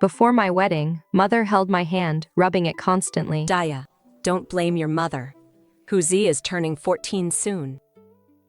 Before my wedding, mother held my hand, rubbing it constantly. Daya, don't blame your mother. Ji is turning 14 soon.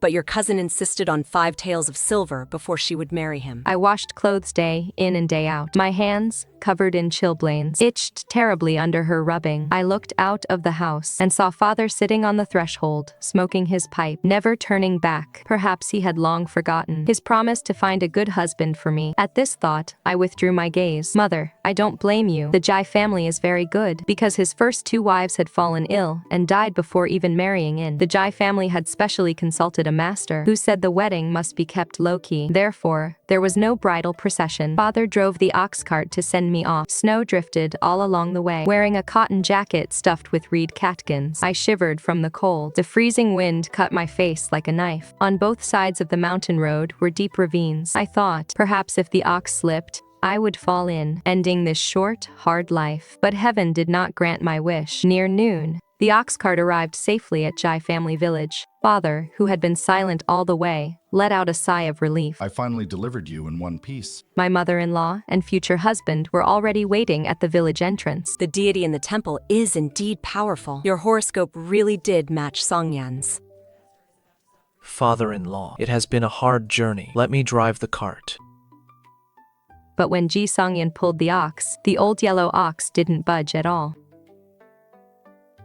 But your cousin insisted on 5 taels of silver before she would marry him. I washed clothes day in and day out. My hands, covered in chilblains, itched terribly under her rubbing. I looked out of the house and saw father sitting on the threshold, smoking his pipe, never turning back. Perhaps he had long forgotten his promise to find a good husband for me. At this thought, I withdrew my gaze. Mother, I don't blame you. The Ji family is very good, because his first 2 wives had fallen ill and died before even marrying in. The Ji family had specially consulted a master who said the wedding must be kept low-key. Therefore, there was no bridal procession. Father drove the ox cart to send me off. Snow drifted all along the way. Wearing a cotton jacket stuffed with reed catkins, I shivered from the cold. The freezing wind cut my face like a knife. On both sides of the mountain road were deep ravines. I thought, perhaps if the ox slipped, I would fall in, ending this short, hard life. But heaven did not grant my wish. Near noon, the ox cart arrived safely at Ji family village. Father, who had been silent all the way, let out a sigh of relief. I finally delivered you in one piece. My mother-in-law and future husband were already waiting at the village entrance. The deity in the temple is indeed powerful. Your horoscope really did match Songyan's. Father-in-law, it has been a hard journey. Let me drive the cart. But when Ji Songyan pulled the ox, the old yellow ox didn't budge at all.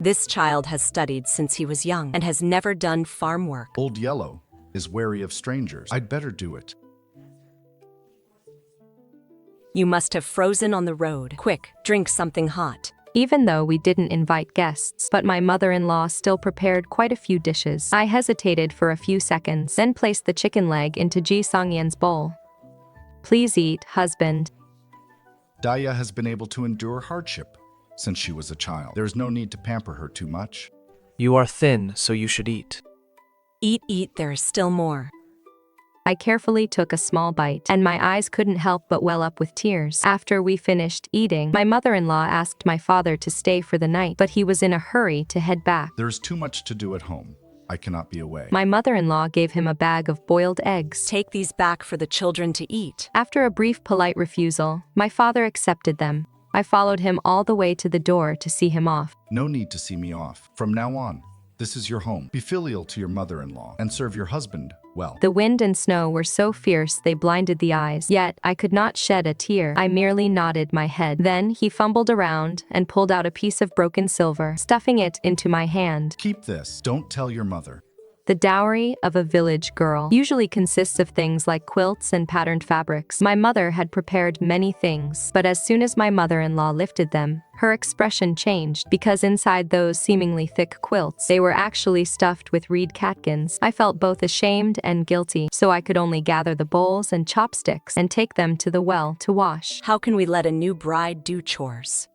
This child has studied since he was young and has never done farm work. Old Yellow is wary of strangers. I'd better do it. You must have frozen on the road. Quick, drink something hot. Even though we didn't invite guests, but my mother-in-law still prepared quite a few dishes. I hesitated for a few seconds, then placed the chicken leg into Ji Songyan's bowl. Please eat, husband. Daya has been able to endure hardship since she was a child. There's no need to pamper her too much. You are thin, so you should eat. Eat, there is still more. I carefully took a small bite, and my eyes couldn't help but well up with tears. After we finished eating, my mother-in-law asked my father to stay for the night, but he was in a hurry to head back. There's too much to do at home. I cannot be away. My mother-in-law gave him a bag of boiled eggs. Take these back for the children to eat. After a brief polite refusal, my father accepted them. I followed him all the way to the door to see him off. No need to see me off. From now on, this is your home. Be filial to your mother-in-law and serve your husband well. The wind and snow were so fierce they blinded the eyes, yet I could not shed a tear. I merely nodded my head. Then he fumbled around and pulled out a piece of broken silver, stuffing it into my hand. Keep this. Don't tell your mother. The dowry of a village girl usually consists of things like quilts and patterned fabrics. My mother had prepared many things, but as soon as my mother-in-law lifted them, her expression changed, because inside those seemingly thick quilts, they were actually stuffed with reed catkins. I felt both ashamed and guilty, so I could only gather the bowls and chopsticks and take them to the well to wash. How can we let a new bride do chores?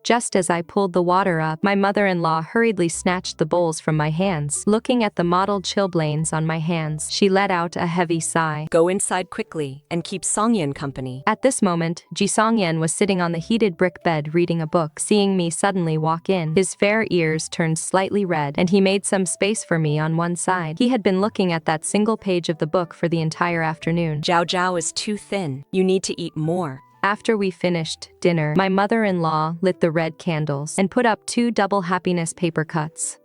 Just as I pulled the water up, my mother-in-law hurriedly snatched the bowls from my hands. Looking at the mottled chilblains on my hands, she let out a heavy sigh. Go inside quickly and keep Songyan company. At this moment, Ji Songyan was sitting on the heated brick bed reading a book. Seeing me suddenly walk in, his fair ears turned slightly red, and he made some space for me on one side. He had been looking at that single page of the book for the entire afternoon. Zhao is too thin. You need to eat more. After we finished dinner, my mother-in-law lit the red candles and put up 2 double happiness paper cuts.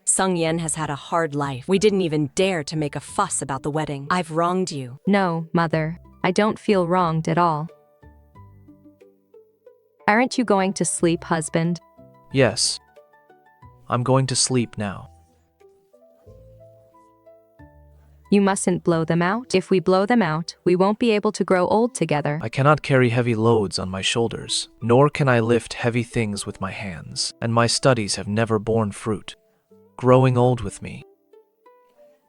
Songyan has had a hard life. We didn't even dare to make a fuss about the wedding. I've wronged you. No, mother. I don't feel wronged at all. Aren't you going to sleep, husband? Yes. I'm going to sleep now. You mustn't blow them out. If we blow them out, we won't be able to grow old together. I cannot carry heavy loads on my shoulders, nor can I lift heavy things with my hands, and my studies have never borne fruit. Growing old with me,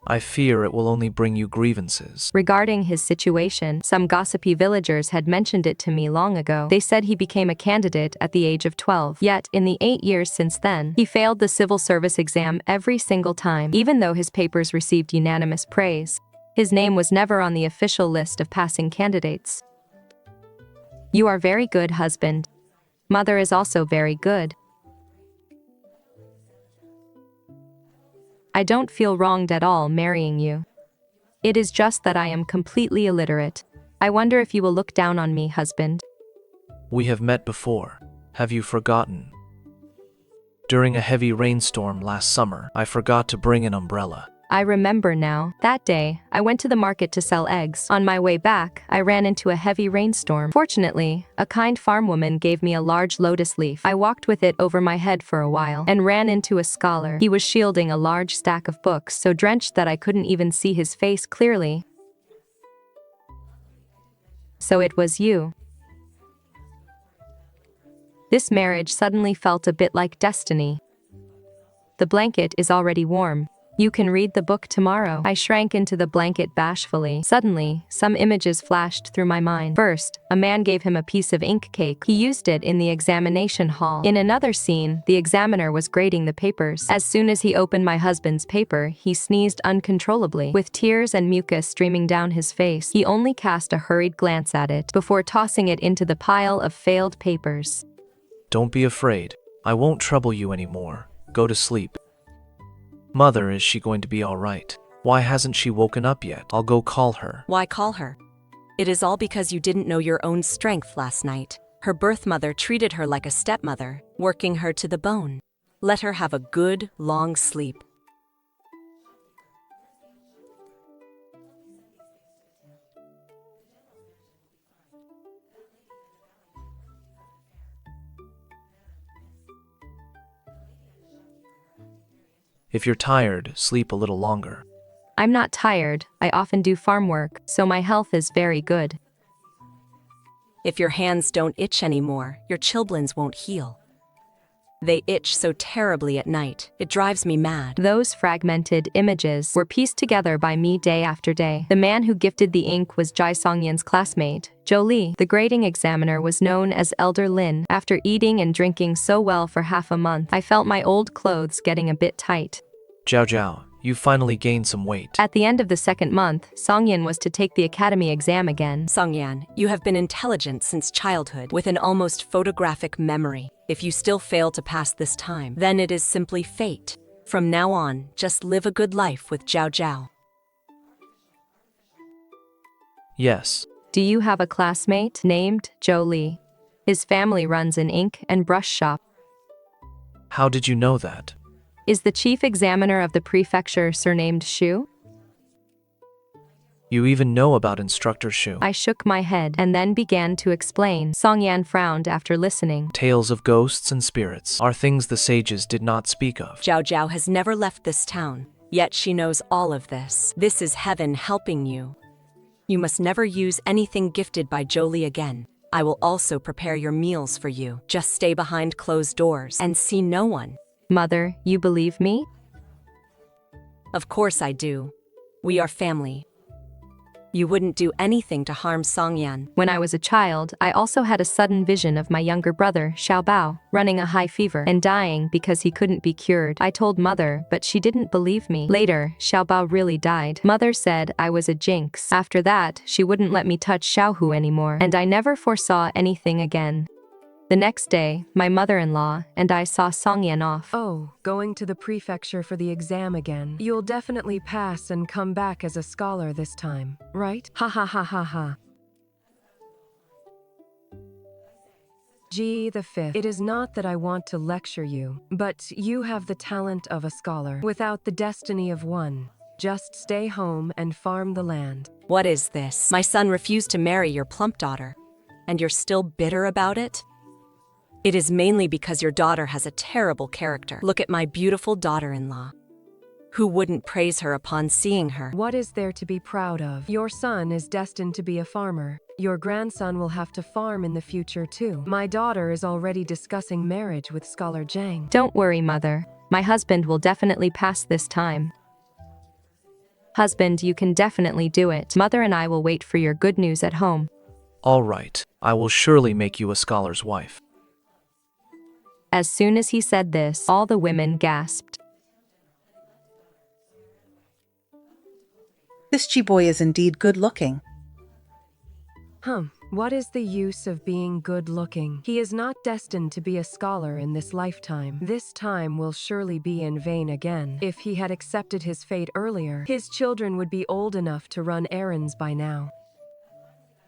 I fear it will only bring you grievances. Regarding his situation, some gossipy villagers had mentioned it to me long ago. They said he became a candidate at the age of 12. Yet, in the 8 years since then, he failed the civil service exam every single time, even though his papers received unanimous praise. His name was never on the official list of passing candidates. You are very good, husband. Mother is also very good. I don't feel wronged at all marrying you. It is just that I am completely illiterate. I wonder if you will look down on me, husband. We have met before. Have you forgotten? During a heavy rainstorm last summer, I forgot to bring an umbrella. I remember now. That day, I went to the market to sell eggs. On my way back, I ran into a heavy rainstorm. Fortunately, a kind farm woman gave me a large lotus leaf. I walked with it over my head for a while and ran into a scholar. He was shielding a large stack of books, so drenched that I couldn't even see his face clearly. So it was you. This marriage suddenly felt a bit like destiny. The blanket is already warm. You can read the book tomorrow. I shrank into the blanket bashfully. Suddenly, some images flashed through my mind. First, a man gave him a piece of ink cake. He used it in the examination hall. In another scene, the examiner was grading the papers. As soon as he opened my husband's paper, he sneezed uncontrollably. With tears and mucus streaming down his face, he only cast a hurried glance at it before tossing it into the pile of failed papers. Don't be afraid. I won't trouble you anymore. Go to sleep. Mother, is she going to be all right? Why hasn't she woken up yet? I'll go call her. Why call her? It is all because you didn't know your own strength last night. Her birth mother treated her like a stepmother, working her to the bone. Let her have a good, long sleep. If you're tired, sleep a little longer. I'm not tired. I often do farm work, so my health is very good. If your hands don't itch anymore, your chilblains won't heal. They itch so terribly at night, it drives me mad. Those fragmented images were pieced together by me day after day. The man who gifted the ink was Ji Songyan's classmate, Zhou Li. The grading examiner was known as Elder Lin. After eating and drinking so well for half a month, I felt my old clothes getting a bit tight. Zhao, you finally gained some weight. At the end of the second month, Songyan was to take the academy exam again. Songyan, you have been intelligent since childhood, with an almost photographic memory. If you still fail to pass this time, then it is simply fate. From now on, just live a good life with Zhao. Yes. Do you have a classmate named Zhou Li? His family runs an ink and brush shop. How did you know that? Is the chief examiner of the prefecture surnamed Shu? You even know about Instructor Shu. I shook my head and then began to explain. Songyan frowned after listening. Tales of ghosts and spirits are things the sages did not speak of. Zhao has never left this town, yet she knows all of this. This is heaven helping you. You must never use anything gifted by Zhou Li again. I will also prepare your meals for you. Just stay behind closed doors and see no one. Mother, you believe me? Of course I do. We are family. You wouldn't do anything to harm Songyan. When I was a child, I also had a sudden vision of my younger brother, Xiaobao, running a high fever and dying because he couldn't be cured. I told Mother, but she didn't believe me. Later, Xiaobao really died. Mother said I was a jinx. After that, she wouldn't let me touch Xiaohu anymore, and I never foresaw anything again. The next day, my mother-in-law and I saw Songyan off. Oh, going to the prefecture for the exam again. You'll definitely pass and come back as a scholar this time, right? Ha ha ha ha ha. Ji the Fifth, it is not that I want to lecture you, but you have the talent of a scholar, without the destiny of one. Just stay home and farm the land. What is this? My son refused to marry your plump daughter, and you're still bitter about it? It is mainly because your daughter has a terrible character. Look at my beautiful daughter-in-law. Who wouldn't praise her upon seeing her? What is there to be proud of? Your son is destined to be a farmer. Your grandson will have to farm in the future too. My daughter is already discussing marriage with Scholar Zhang. Don't worry, Mother. My husband will definitely pass this time. Husband, you can definitely do it. Mother and I will wait for your good news at home. All right, I will surely make you a scholar's wife. As soon as he said this, all the women gasped. This Ji boy is indeed good-looking. What is the use of being good-looking? He is not destined to be a scholar in this lifetime. This time will surely be in vain again. If he had accepted his fate earlier, his children would be old enough to run errands by now.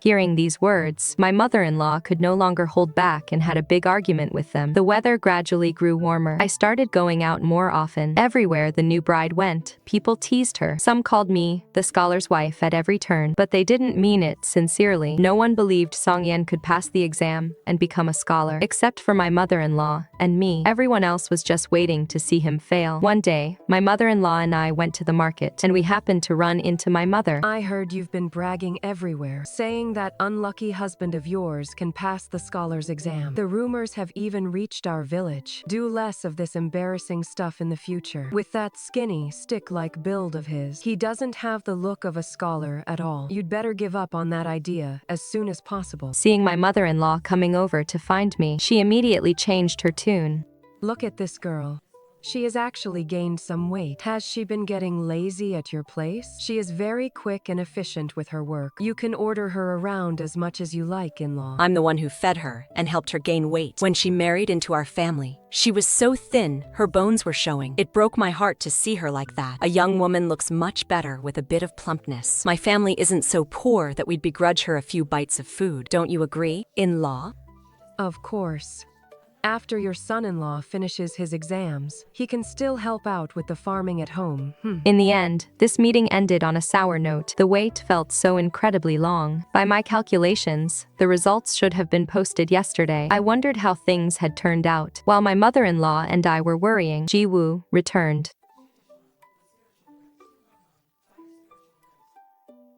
Hearing these words, my mother-in-law could no longer hold back and had a big argument with them. The weather gradually grew warmer. I started going out more often. Everywhere the new bride went, people teased her. Some called me the scholar's wife at every turn, but they didn't mean it sincerely. No one believed Songyan could pass the exam and become a scholar, except for my mother-in-law and me. Everyone else was just waiting to see him fail. One day, my mother-in-law and I went to the market, and we happened to run into my mother. I heard you've been bragging everywhere, saying that unlucky husband of yours can pass the scholar's exam. The rumors have even reached our village. Do less of this embarrassing stuff in the future. With that skinny, stick-like build of his, he doesn't have the look of a scholar at all. You'd better give up on that idea as soon as possible. Seeing my mother-in-law coming over to find me, she immediately changed her tune. Look at this girl. She has actually gained some weight. Has she been getting lazy at your place? She is very quick and efficient with her work. You can order her around as much as you like, in-law. I'm the one who fed her and helped her gain weight. When she married into our family, she was so thin, her bones were showing. It broke my heart to see her like that. A young woman looks much better with a bit of plumpness. My family isn't so poor that we'd begrudge her a few bites of food. Don't you agree, in-law? Of course. After your son-in-law finishes his exams, he can still help out with the farming at home. In the end, this meeting ended on a sour note. The wait felt so incredibly long. By my calculations, the results should have been posted yesterday. I wondered how things had turned out. While my mother-in-law and I were worrying, Jieyuan returned.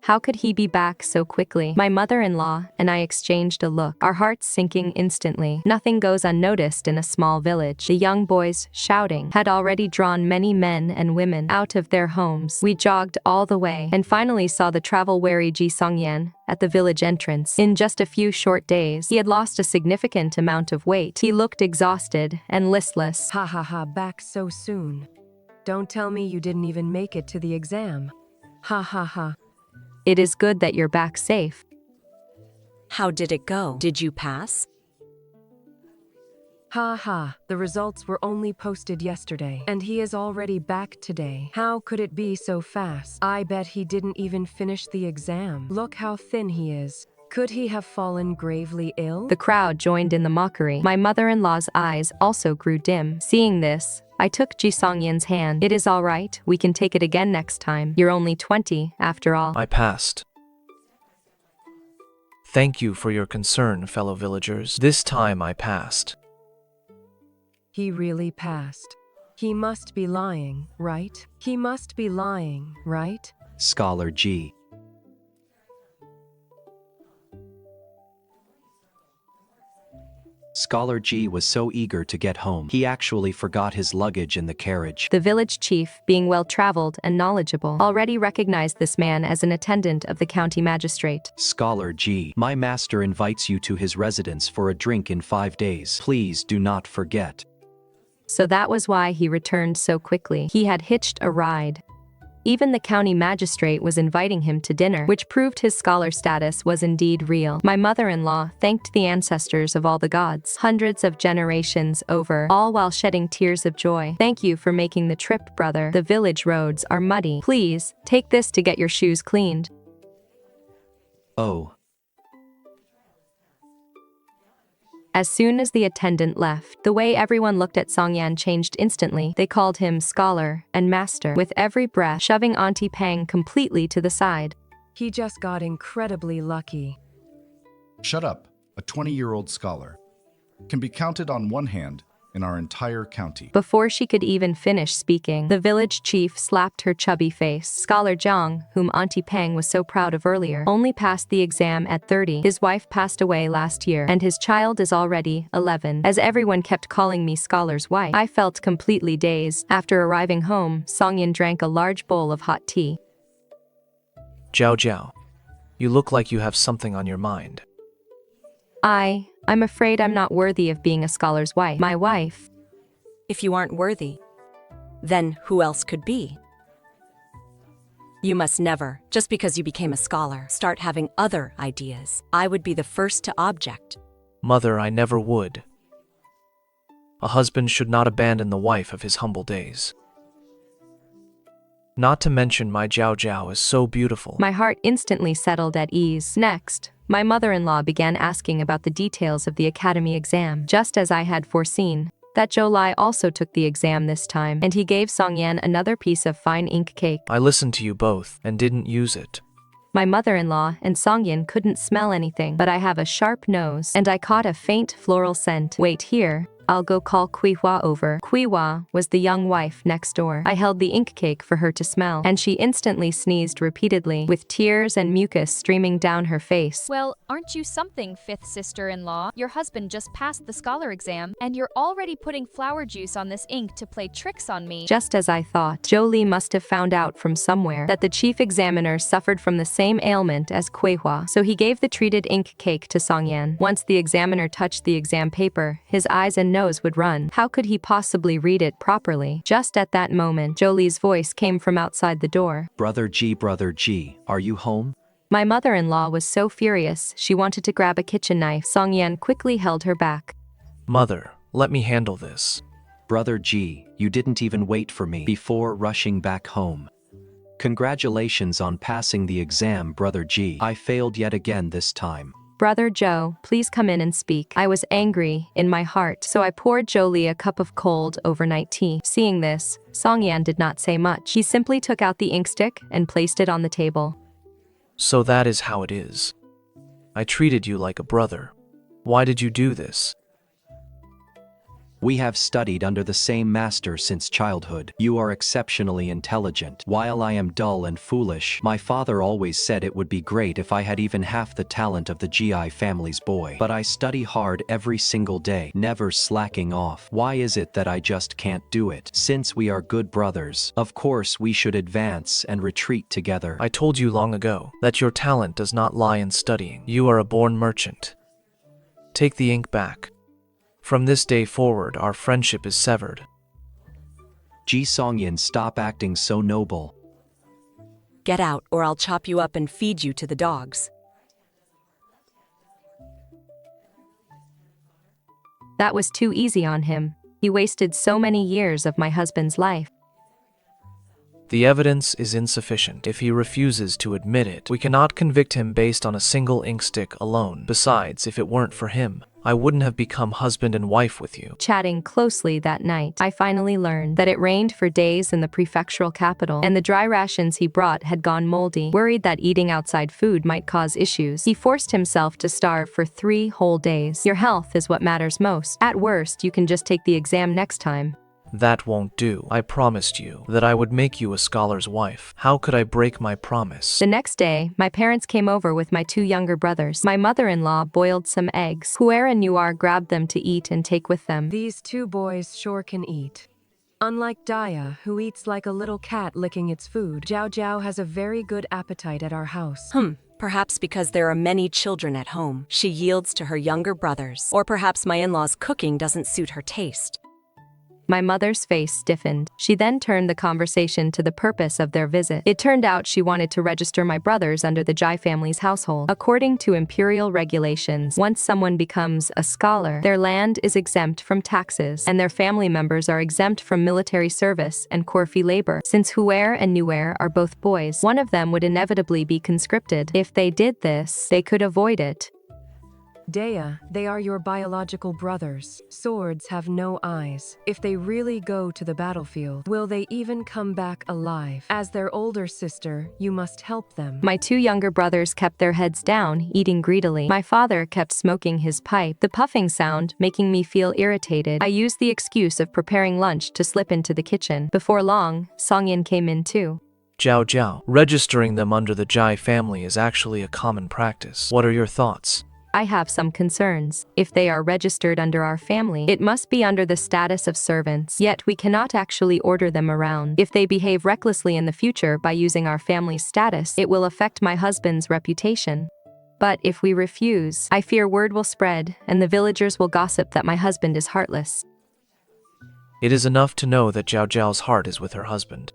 How could he be back so quickly? My mother-in-law and I exchanged a look, our hearts sinking instantly. Nothing goes unnoticed in a small village. The young boys, shouting, had already drawn many men and women out of their homes. We jogged all the way and finally saw the travel-weary Ji Songyan at the village entrance. In just a few short days, he had lost a significant amount of weight. He looked exhausted and listless. Ha ha ha, back so soon. Don't tell me you didn't even make it to the exam. Ha ha ha. It is good that you're back safe. How did it go? Did you pass? Ha ha, the results were only posted yesterday, and he is already back today. How could it be so fast? I bet he didn't even finish the exam. Look how thin he is. Could he have fallen gravely ill? The crowd joined in the mockery. My mother-in-law's eyes also grew dim. Seeing this, I took Ji Songyan's hand. It is all right, we can take it again next time. You're only 20, after all. I passed. Thank you for your concern, fellow villagers. This time I passed. He really passed. He must be lying, right? He must be lying, right? Scholar Ji. Scholar Ji was so eager to get home, he actually forgot his luggage in the carriage. The village chief, being well-traveled and knowledgeable, already recognized this man as an attendant of the county magistrate. Scholar Ji, my master invites you to his residence for a drink in 5 days. Please do not forget. So that was why he returned so quickly. He had hitched a ride. Even the county magistrate was inviting him to dinner, which proved his scholar status was indeed real. My mother-in-law thanked the ancestors of all the gods, hundreds of generations over, all while shedding tears of joy. Thank you for making the trip, brother. The village roads are muddy. Please, take this to get your shoes cleaned. Oh. As soon as the attendant left, the way everyone looked at Songyan changed instantly. They called him scholar and master, with every breath shoving Auntie Pang completely to the side. He just got incredibly lucky. Shut up. A 20-year-old scholar can be counted on one hand in our entire county. Before she could even finish speaking, the village chief slapped her chubby face. Scholar Zhang, whom Auntie Pang was so proud of earlier, only passed the exam at 30. His wife passed away last year, and his child is already 11. As everyone kept calling me scholar's wife, I felt completely dazed. After arriving home, Songyan drank a large bowl of hot tea. Zhao Zhao, you look like you have something on your mind. I'm afraid I'm not worthy of being a scholar's wife. My wife. If you aren't worthy, then who else could be? You must never, just because you became a scholar, start having other ideas. I would be the first to object. Mother, I never would. A husband should not abandon the wife of his humble days. Not to mention my Zhao Zhao is so beautiful. My heart instantly settled at ease. Next, My mother-in-law began asking about the details of the academy exam. Just as I had foreseen, that Zhou Li also took the exam this time, and he gave Songyan another piece of fine ink cake. I listened to you both and didn't use it. My mother-in-law and Songyan couldn't smell anything, but I have a sharp nose, and I caught a faint floral scent. Wait here. I'll go call Kuihua over. Kuihua was the young wife next door. I held the ink cake for her to smell, and she instantly sneezed repeatedly, with tears and mucus streaming down her face. Well, aren't you something, fifth sister-in-law? Your husband just passed the scholar exam, and you're already putting flower juice on this ink to play tricks on me. Just as I thought, Zhou Li must have found out from somewhere that the chief examiner suffered from the same ailment as Kuihua, so he gave the treated ink cake to Songyan. Once the examiner touched the exam paper, his eyes and nose would run. How could he possibly read it properly? Just at that moment, Zhou Li's voice came from outside the door. Brother Ji, are you home? My mother-in-law was so furious, she wanted to grab a kitchen knife. Songyan quickly held her back. Mother, let me handle this. Brother Ji, you didn't even wait for me before rushing back home. Congratulations on passing the exam, Brother Ji. I failed yet again this time. Brother Zhou, please come in and speak. I was angry in my heart, so I poured Zhou Li a cup of cold overnight tea. Seeing this, Songyan did not say much. He simply took out the ink stick and placed it on the table. So that is how it is. I treated you like a brother. Why did you do this? We have studied under the same master since childhood. You are exceptionally intelligent. While I am dull and foolish, my father always said it would be great if I had even half the talent of the Ji family's boy. But I study hard every single day, never slacking off. Why is it that I just can't do it? Since we are good brothers, of course we should advance and retreat together. I told you long ago that your talent does not lie in studying. You are a born merchant. Take the ink back. From this day forward, our friendship is severed. Ji Songyan, stop acting so noble. Get out, or I'll chop you up and feed you to the dogs. That was too easy on him. He wasted so many years of my husband's life. The evidence is insufficient. If he refuses to admit it, we cannot convict him based on a single ink stick alone. Besides, if it weren't for him, I wouldn't have become husband and wife with you. Chatting closely that night, I finally learned that it rained for days in the prefectural capital, and the dry rations he brought had gone moldy. Worried that eating outside food might cause issues, he forced himself to starve for 3 whole days. Your health is what matters most. At worst, you can just take the exam next time. That won't do. I promised you that I would make you a scholar's wife. How could I break my promise? The next day, my parents came over with my 2 younger brothers. My mother-in-law boiled some eggs. Huer and Nuar grabbed them to eat and take with them. These 2 boys sure can eat. Unlike Daya, who eats like a little cat licking its food, Zhao Zhao has a very good appetite at our house. Perhaps because there are many children at home, she yields to her younger brothers. Or perhaps my in-laws' cooking doesn't suit her taste. My mother's face stiffened. She then turned the conversation to the purpose of their visit. It turned out she wanted to register my brothers under the Ji family's household. According to imperial regulations, once someone becomes a scholar, their land is exempt from taxes, and their family members are exempt from military service and Corfi labor. Since Huer and Nuer are both boys, one of them would inevitably be conscripted. If they did this, they could avoid it. Daya, they are your biological brothers. Swords have no eyes. If they really go to the battlefield, will they even come back alive? As their older sister, you must help them. My 2 younger brothers kept their heads down, eating greedily. My father kept smoking his pipe, the puffing sound making me feel irritated. I used the excuse of preparing lunch to slip into the kitchen. Before long, Songyan came in too. Jiao, registering them under the Ji family is actually a common practice. What are your thoughts? I have some concerns. If they are registered under our family, it must be under the status of servants, yet we cannot actually order them around. If they behave recklessly in the future by using our family's status, it will affect my husband's reputation. But if we refuse, I fear word will spread, and the villagers will gossip that my husband is heartless. It is enough to know that Jiao's heart is with her husband.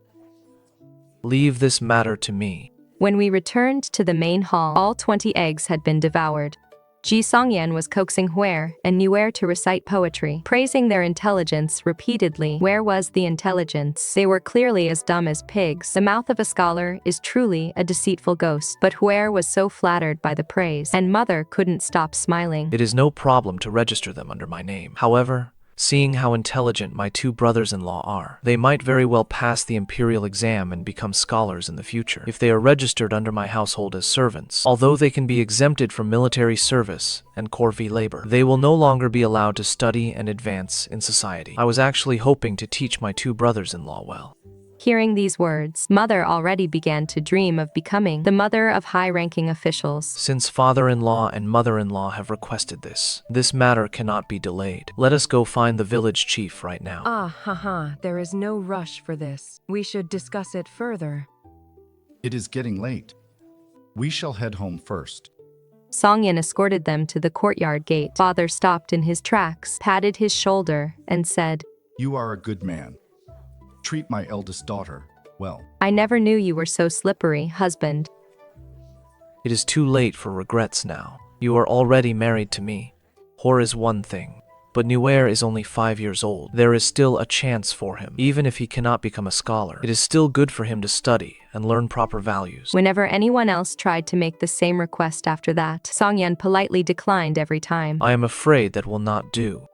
Leave this matter to me. When we returned to the main hall, all 20 eggs had been devoured. Ji Songyan was coaxing Huer and Nuer to recite poetry, praising their intelligence repeatedly. Where was the intelligence? They were clearly as dumb as pigs. The mouth of a scholar is truly a deceitful ghost. But Huer was so flattered by the praise, and mother couldn't stop smiling. It is no problem to register them under my name. However, seeing how intelligent my two brothers-in-law are, they might very well pass the imperial exam and become scholars in the future if they are registered under my household as servants. Although they can be exempted from military service and corvée labor, they will no longer be allowed to study and advance in society. I was actually hoping to teach my two brothers-in-law well. Hearing these words, mother already began to dream of becoming the mother of high-ranking officials. Since father-in-law and mother-in-law have requested this matter cannot be delayed. Let us go find the village chief right now. There is no rush for this. We should discuss it further. It is getting late. We shall head home first. Songyan escorted them to the courtyard gate. Father stopped in his tracks, patted his shoulder, and said, You are a good man. Treat my eldest daughter well. I never knew you were so slippery, husband. It is too late for regrets now. You are already married to me. Hor is one thing, but Nuer is only 5 years old. There is still a chance for him. Even if he cannot become a scholar, it is still good for him to study and learn proper values. Whenever anyone else tried to make the same request after that, Songyan politely declined every time. I am afraid that will not do.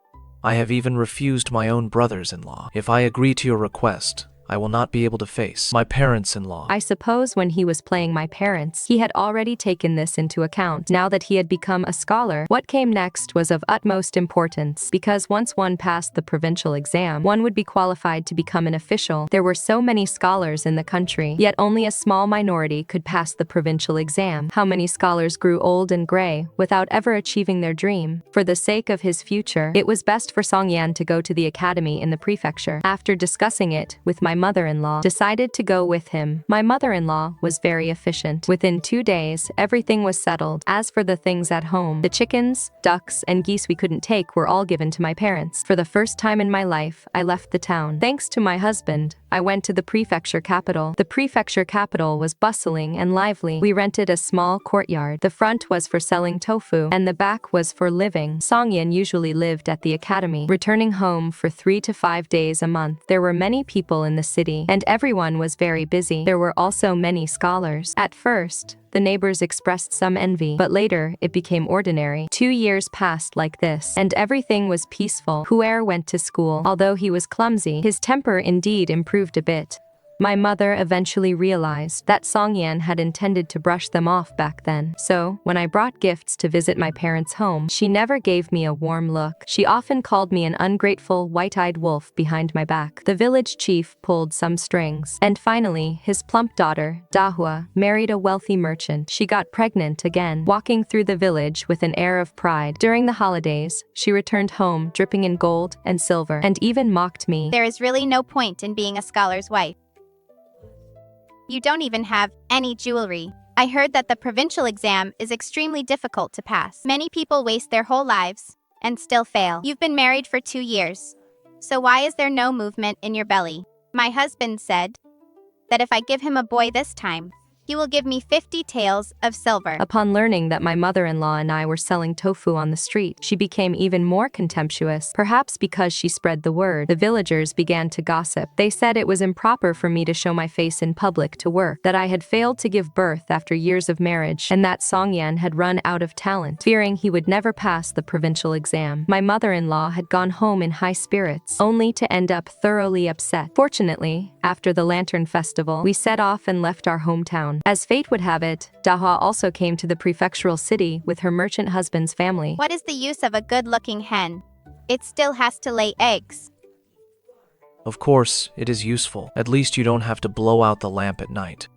I have even refused my own brothers-in-law. If I agree to your request, I will not be able to face my parents-in-law. I suppose when he was playing my parents, he had already taken this into account. Now that he had become a scholar, what came next was of utmost importance, because once one passed the provincial exam, one would be qualified to become an official. There were so many scholars in the country, yet only a small minority could pass the provincial exam. How many scholars grew old and gray without ever achieving their dream? For the sake of his future, it was best for Songyan to go to the academy in the prefecture. After discussing it with my mother-in-law, decided to go with him. My mother-in-law was very efficient. Within 2 days, everything was settled. As for the things at home, the chickens, ducks, and geese we couldn't take were all given to my parents. For the first time in my life, I left the town. Thanks to my husband, I went to the prefecture capital. The prefecture capital was bustling and lively. We rented a small courtyard. The front was for selling tofu, and the back was for living. Songyan usually lived at the academy, returning home for 3 to 5 days a month. There were many people in the city, and everyone was very busy. There were also many scholars. At first, the neighbors expressed some envy, but later it became ordinary. 2 years passed like this, and everything was peaceful. Huer went to school. Although he was clumsy, his temper indeed improved a bit. My mother eventually realized that Songyan had intended to brush them off back then. So, when I brought gifts to visit my parents' home, she never gave me a warm look. She often called me an ungrateful, white-eyed wolf behind my back. The village chief pulled some strings. And finally, his plump daughter, Dahua, married a wealthy merchant. She got pregnant again, walking through the village with an air of pride. During the holidays, she returned home dripping in gold and silver, and even mocked me. There is really no point in being a scholar's wife. You don't even have any jewelry. I heard that the provincial exam is extremely difficult to pass. Many people waste their whole lives and still fail. You've been married for 2 years. So why is there no movement in your belly? My husband said that if I give him a boy this time, he will give me 50 taels of silver. Upon learning that my mother-in-law and I were selling tofu on the street, she became even more contemptuous. Perhaps because she spread the word, the villagers began to gossip. They said it was improper for me to show my face in public to work, that I had failed to give birth after years of marriage, and that Songyan had run out of talent, fearing he would never pass the provincial exam. My mother-in-law had gone home in high spirits, only to end up thoroughly upset. Fortunately, after the Lantern Festival, we set off and left our hometown. As fate would have it, Dahua also came to the prefectural city with her merchant husband's family. What is the use of a good-looking hen? It still has to lay eggs. Of course, it is useful. At least you don't have to blow out the lamp at night.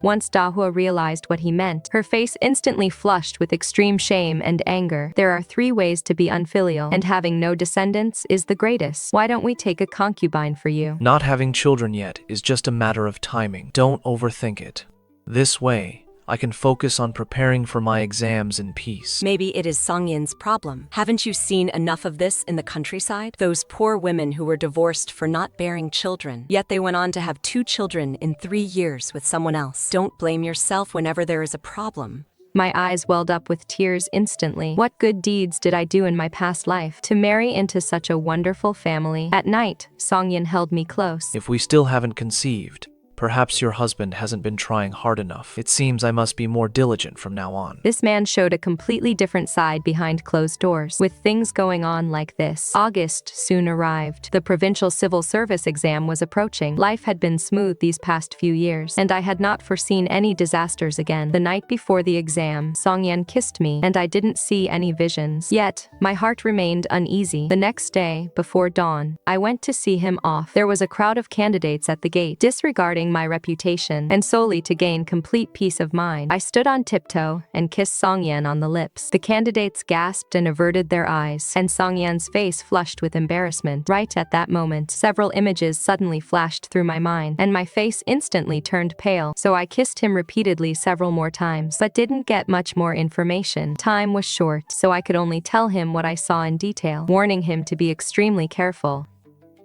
Once Dahua realized what he meant, her face instantly flushed with extreme shame and anger. There are 3 ways to be unfilial, and having no descendants is the greatest. Why don't we take a concubine for you? Not having children yet is just a matter of timing. Don't overthink it. This way, I can focus on preparing for my exams in peace. Maybe it is Songyan's problem. Haven't you seen enough of this in the countryside? Those poor women who were divorced for not bearing children, yet they went on to have 2 children in 3 years with someone else. Don't blame yourself whenever there is a problem. My eyes welled up with tears instantly. What good deeds did I do in my past life to marry into such a wonderful family? At night, Songyan held me close. If we still haven't conceived, perhaps your husband hasn't been trying hard enough. It seems I must be more diligent from now on. This man showed a completely different side behind closed doors. With things going on like this, August soon arrived. The provincial civil service exam was approaching. Life had been smooth these past few years, and I had not foreseen any disasters again. The night before the exam, Songyan kissed me, and I didn't see any visions. Yet, my heart remained uneasy. The next day, before dawn, I went to see him off. There was a crowd of candidates at the gate, disregarding my reputation, and solely to gain complete peace of mind. I stood on tiptoe and kissed Songyan on the lips. The candidates gasped and averted their eyes, and Songyan's face flushed with embarrassment. Right at that moment, several images suddenly flashed through my mind, and my face instantly turned pale. So I kissed him repeatedly several more times, but didn't get much more information. Time was short, so I could only tell him what I saw in detail, warning him to be extremely careful.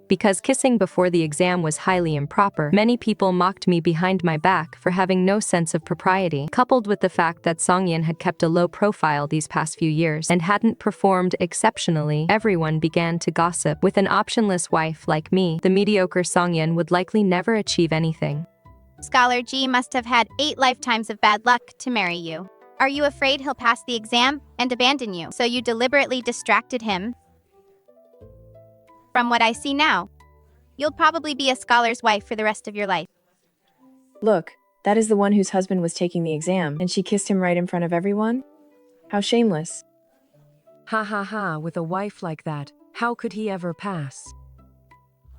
Because kissing before the exam was highly improper, many people mocked me behind my back for having no sense of propriety. Coupled with the fact that Songyan had kept a low profile these past few years and hadn't performed exceptionally, everyone began to gossip. With an optionless wife like me, the mediocre Songyan would likely never achieve anything. Scholar Ji must have had 8 lifetimes of bad luck to marry you. Are you afraid he'll pass the exam and abandon you, so you deliberately distracted him? From what I see now, you'll probably be a scholar's wife for the rest of your life. Look, that is the one whose husband was taking the exam, and she kissed him right in front of everyone? How shameless. Ha ha ha, with a wife like that, how could he ever pass?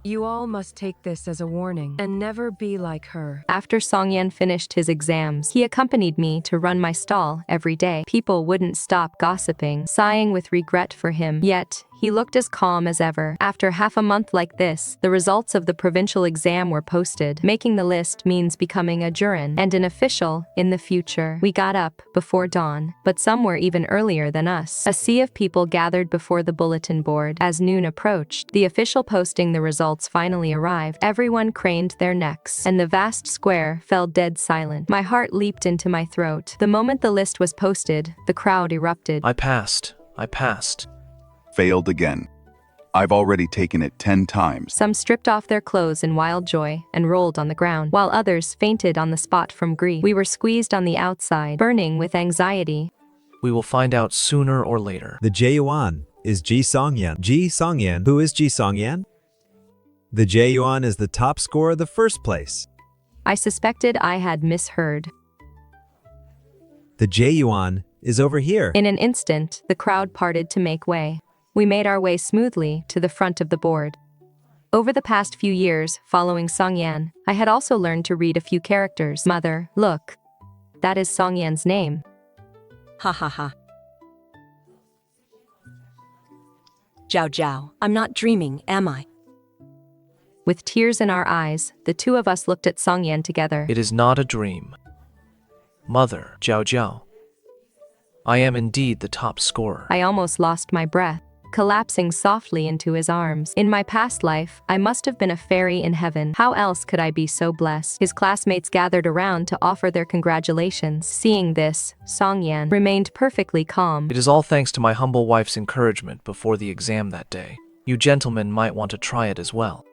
You all must take this as a warning and never be like her. After Songyan finished his exams, he accompanied me to run my stall every day. People wouldn't stop gossiping, sighing with regret for him. Yet, he looked as calm as ever. After half a month like this, the results of the provincial exam were posted. Making the list means becoming a Jieyuan and an official in the future. We got up before dawn, but some were even earlier than us. A sea of people gathered before the bulletin board. As noon approached, the official posting the results finally arrived. Everyone craned their necks, and the vast square fell dead silent. My heart leaped into my throat. The moment the list was posted, the crowd erupted. I passed. Failed again. I've already taken it 10 times. Some stripped off their clothes in wild joy and rolled on the ground, while others fainted on the spot from grief. We were squeezed on the outside, burning with anxiety. We will find out sooner or later. The Jieyuan is Ji Songyan. Ji Songyan. Who is Ji Songyan? The Jieyuan is the top scorer of the first place. I suspected I had misheard. The Jieyuan is over here. In an instant, the crowd parted to make way. We made our way smoothly to the front of the board. Over the past few years, following Songyan, I had also learned to read a few characters. Mother, look. That is Songyan's name. Ha ha ha. Zhao, I'm not dreaming, am I? With tears in our eyes, the two of us looked at Songyan together. It is not a dream. Mother, Zhao. I am indeed the top scorer. I almost lost my breath, collapsing softly into his arms. In my past life, I must have been a fairy in heaven. How else could I be so blessed? His classmates gathered around to offer their congratulations. Seeing this, Songyan remained perfectly calm. It is all thanks to my humble wife's encouragement before the exam that day. You gentlemen might want to try it as well.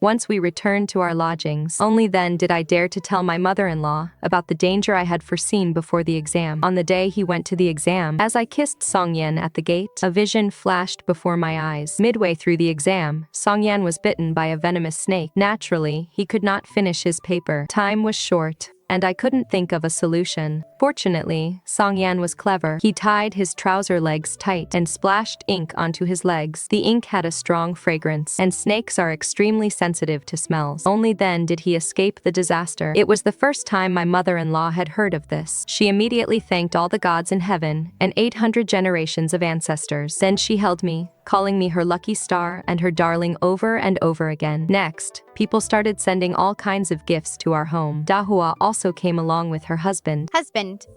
Once we returned to our lodgings, only then did I dare to tell my mother-in-law about the danger I had foreseen before the exam. On the day he went to the exam, as I kissed Songyan at the gate, a vision flashed before my eyes. Midway through the exam, Songyan was bitten by a venomous snake. Naturally, he could not finish his paper. Time was short, and I couldn't think of a solution. Fortunately, Songyan was clever. He tied his trouser legs tight and splashed ink onto his legs. The ink had a strong fragrance, and snakes are extremely sensitive to smells. Only then did he escape the disaster. It was the first time my mother-in-law had heard of this. She immediately thanked all the gods in heaven and 800 generations of ancestors. Then she held me, calling me her lucky star and her darling over and over again. Next, people started sending all kinds of gifts to our home. Dahua also came along with her husband.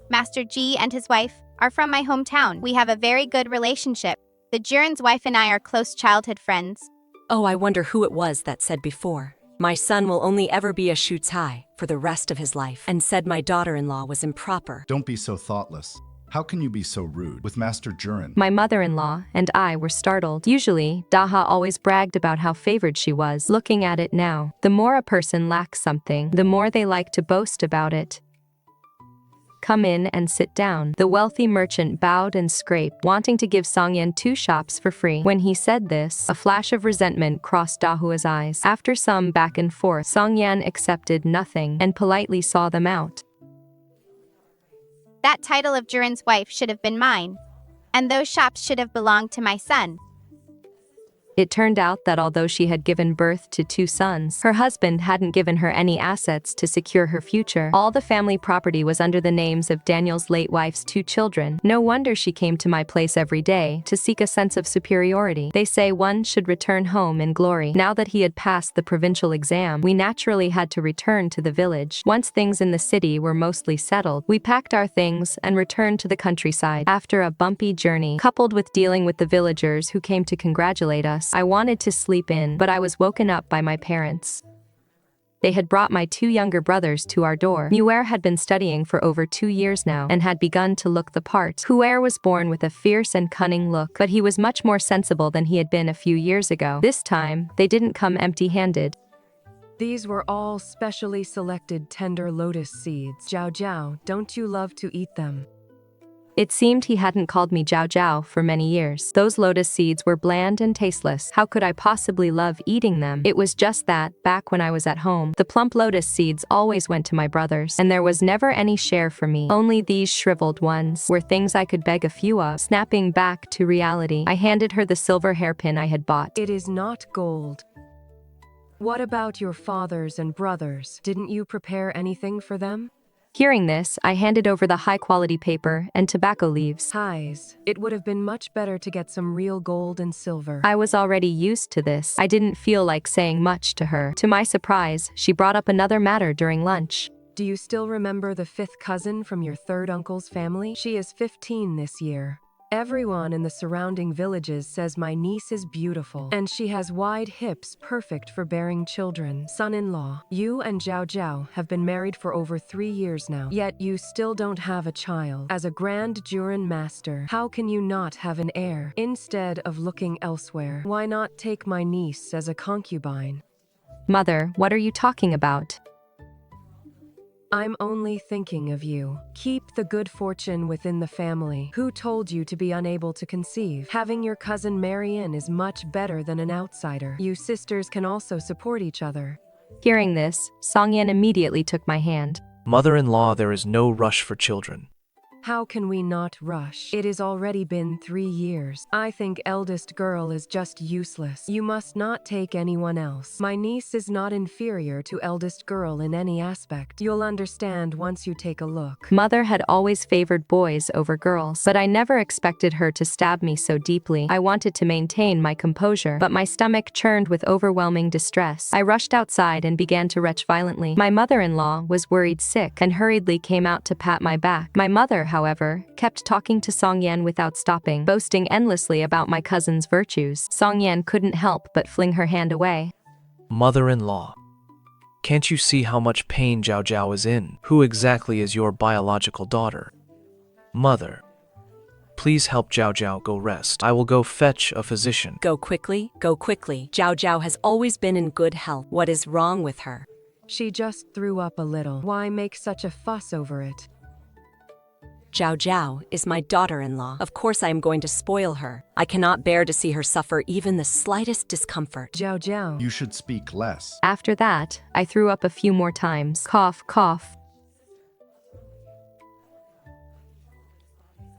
Master Ji and his wife, are from my hometown. We have a very good relationship. The Jieyuan's wife and I are close childhood friends. Oh, I wonder who it was that said before. My son will only ever be a shutai for the rest of his life, and said my daughter-in-law was improper. Don't be so thoughtless. How can you be so rude with Master Jieyuan? My mother-in-law and I were startled. Usually, Dahua always bragged about how favored she was. Looking at it now, the more a person lacks something, the more they like to boast about it. Come in and sit down. The wealthy merchant bowed and scraped, wanting to give Songyan 2 shops for free. When he said this, a flash of resentment crossed Dahua's eyes. After some back and forth, Songyan accepted nothing and politely saw them out. That title of Jieyuan's wife should have been mine, and those shops should have belonged to my son. It turned out that although she had given birth to 2 sons, her husband hadn't given her any assets to secure her future. All the family property was under the names of Daniel's late wife's 2 children. No wonder she came to my place every day to seek a sense of superiority. They say one should return home in glory. Now that he had passed the provincial exam, we naturally had to return to the village. Once things in the city were mostly settled, we packed our things and returned to the countryside. After a bumpy journey, coupled with dealing with the villagers who came to congratulate us, I wanted to sleep in, but I was woken up by my parents. They had brought my 2 younger brothers to our door. Muir had been studying for over 2 years now and had begun to look the part. Huer was born with a fierce and cunning look, but he was much more sensible than he had been a few years ago. This time, they didn't come empty-handed. These were all specially selected tender lotus seeds. Zhao Zhao, don't you love to eat them? It seemed he hadn't called me Zhao Zhao for many years. Those lotus seeds were bland and tasteless. How could I possibly love eating them? It was just that, back when I was at home, the plump lotus seeds always went to my brothers, and there was never any share for me. Only these shriveled ones were things I could beg a few of. Snapping back to reality, I handed her the silver hairpin I had bought. It is not gold. What about your fathers and brothers? Didn't you prepare anything for them? Hearing this, I handed over the high-quality paper and tobacco leaves. Highs. It would have been much better to get some real gold and silver. I was already used to this. I didn't feel like saying much to her. To my surprise, she brought up another matter during lunch. Do you still remember the 5th cousin from your 3rd uncle's family? She is 15 this year. Everyone in the surrounding villages says my niece is beautiful, and she has wide hips perfect for bearing children. Son-in-law, you and Zhao Zhao have been married for over 3 years now, yet you still don't have a child. As a grand Jieyuan master, how can you not have an heir? Instead of looking elsewhere, why not take my niece as a concubine? Mother, what are you talking about? I'm only thinking of you. Keep the good fortune within the family. Who told you to be unable to conceive? Having your cousin marry in is much better than an outsider. You sisters can also support each other. Hearing this, Songyan immediately took my hand. Mother-in-law, there is no rush for children. How can we not rush? It has already been 3 years. I think eldest girl is just useless. You must not take anyone else. My niece is not inferior to eldest girl in any aspect. You'll understand once you take a look. Mother had always favored boys over girls, but I never expected her to stab me so deeply. I wanted to maintain my composure, but my stomach churned with overwhelming distress. I rushed outside and began to retch violently. My mother-in-law was worried sick and hurriedly came out to pat my back. My mother, however, kept talking to Songyan without stopping, boasting endlessly about my cousin's virtues. Songyan couldn't help but fling her hand away. Mother-in-law, can't you see how much pain Zhao Zhao is in? Who exactly is your biological daughter? Mother, please help Zhao Zhao go rest. I will go fetch a physician. Go quickly, go quickly. Zhao Zhao has always been in good health. What is wrong with her? She just threw up a little. Why make such a fuss over it? Zhao Zhao is my daughter-in-law. Of course I am going to spoil her. I cannot bear to see her suffer even the slightest discomfort. Zhao Zhao. You should speak less. After that, I threw up a few more times. Cough, cough.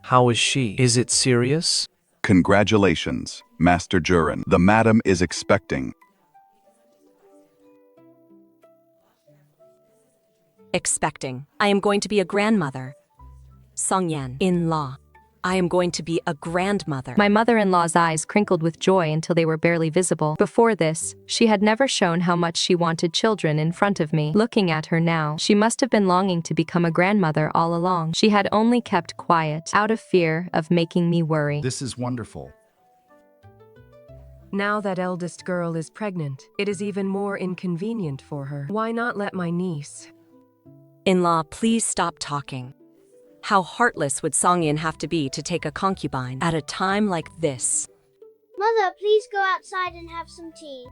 How is she? Is it serious? Congratulations, Master Jieyuan. The madam is expecting. Expecting. I am going to be a grandmother. Songyan, in-law. I am going to be a grandmother. My mother-in-law's eyes crinkled with joy until they were barely visible. Before this, she had never shown how much she wanted children in front of me. Looking at her now, she must have been longing to become a grandmother all along. She had only kept quiet, out of fear of making me worry. This is wonderful. Now that eldest girl is pregnant, it is even more inconvenient for her. Why not let my niece? In-law, please stop talking. How heartless would Songyan have to be to take a concubine at a time like this? Mother, please go outside and have some tea.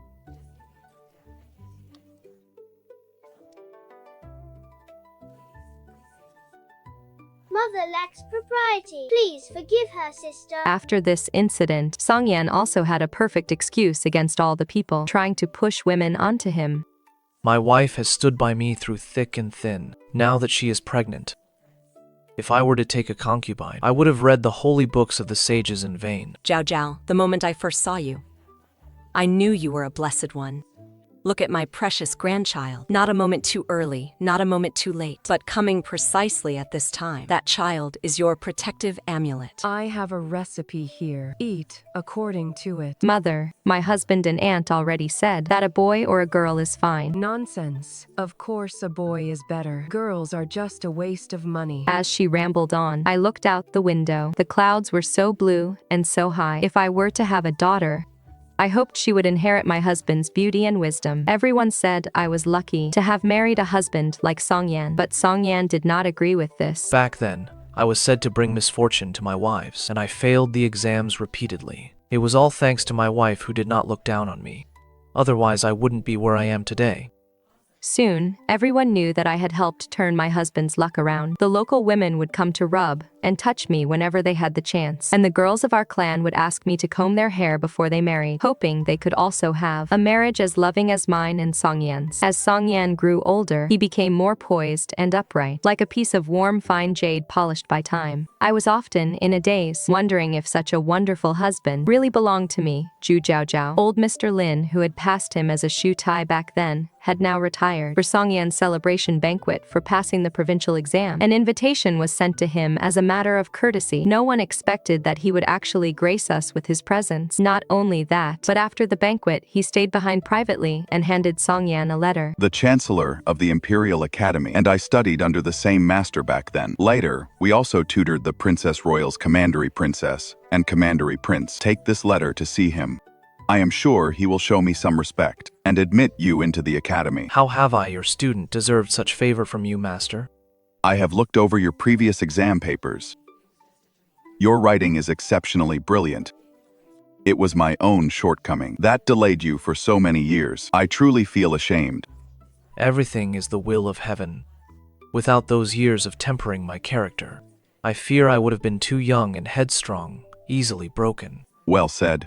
Mother lacks propriety. Please forgive her, sister. After this incident, Songyan also had a perfect excuse against all the people trying to push women onto him. My wife has stood by me through thick and thin, now that she is pregnant. If I were to take a concubine, I would have read the holy books of the sages in vain. Zhao, the moment I first saw you, I knew you were a blessed one. Look at my precious grandchild. Not a moment too early, not a moment too late, but coming precisely at this time. That child is your protective amulet. I have a recipe here. Eat according to it. Mother, my husband and aunt already said that a boy or a girl is fine. Nonsense. Of course a boy is better. Girls are just a waste of money. As she rambled on, I looked out the window. The clouds were so blue and so high. If I were to have a daughter, I hoped she would inherit my husband's beauty and wisdom. Everyone said I was lucky to have married a husband like Songyan, but Songyan did not agree with this. Back then, I was said to bring misfortune to my wives, and I failed the exams repeatedly. It was all thanks to my wife who did not look down on me. Otherwise, I wouldn't be where I am today. Soon, everyone knew that I had helped turn my husband's luck around. The local women would come to rub and touch me whenever they had the chance, and the girls of our clan would ask me to comb their hair before they married, hoping they could also have a marriage as loving as mine and Songyan's. As Songyan grew older, he became more poised and upright, like a piece of warm fine jade polished by time. I was often in a daze, wondering if such a wonderful husband really belonged to me. Jieyuan, old Mr. Lin, who had passed him as a shoe tie back then, had now retired. For Songyan's celebration banquet for passing the provincial exam, an invitation was sent to him as a matter of courtesy. No one expected that he would actually grace us with his presence. Not only that, but after the banquet, he stayed behind privately and handed Songyan a letter. The Chancellor of the Imperial Academy, and I studied under the same master back then. Later, we also tutored the Princess Royal's Commandery Princess and Commandery Prince. Take this letter to see him. I am sure he will show me some respect and admit you into the academy. How have I, your student, deserved such favor from you, master? I have looked over your previous exam papers. Your writing is exceptionally brilliant. It was my own shortcoming that delayed you for so many years. I truly feel ashamed. Everything is the will of heaven. Without those years of tempering my character, I fear I would have been too young and headstrong, easily broken. Well said.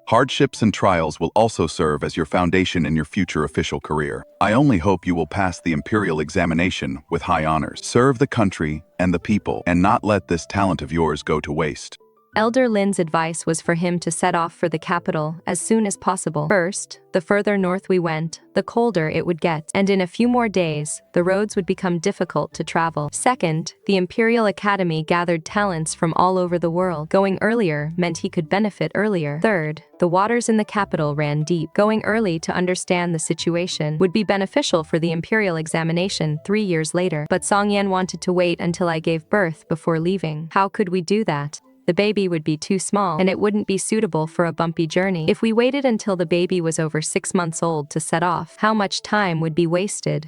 Hardships and trials will also serve as your foundation in your future official career. I only hope you will pass the imperial examination with high honors. Serve the country and the people, and not let this talent of yours go to waste. Elder Lin's advice was for him to set off for the capital as soon as possible. First, the further north we went, the colder it would get, and in a few more days, the roads would become difficult to travel. Second, the Imperial Academy gathered talents from all over the world. Going earlier meant he could benefit earlier. Third, the waters in the capital ran deep. Going early to understand the situation would be beneficial for the Imperial examination 3 years later. But Songyan wanted to wait until I gave birth before leaving. How could we do that? The baby would be too small, and it wouldn't be suitable for a bumpy journey. If we waited until the baby was over 6 months old to set off, how much time would be wasted?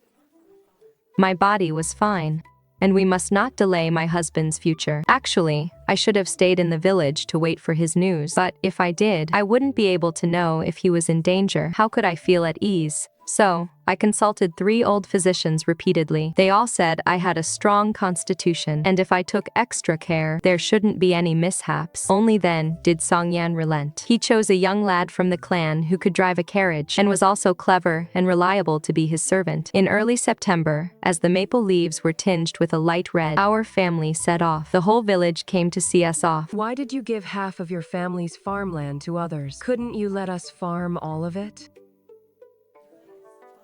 My body was fine, and we must not delay my husband's future. Actually, I should have stayed in the village to wait for his news, but if I did, I wouldn't be able to know if he was in danger. How could I feel at ease? So, I consulted 3 old physicians repeatedly. They all said I had a strong constitution, and if I took extra care, there shouldn't be any mishaps. Only then did Songyan relent. He chose a young lad from the clan who could drive a carriage, and was also clever and reliable to be his servant. In early September, as the maple leaves were tinged with a light red, our family set off. The whole village came to see us off. Why did you give half of your family's farmland to others? Couldn't you let us farm all of it?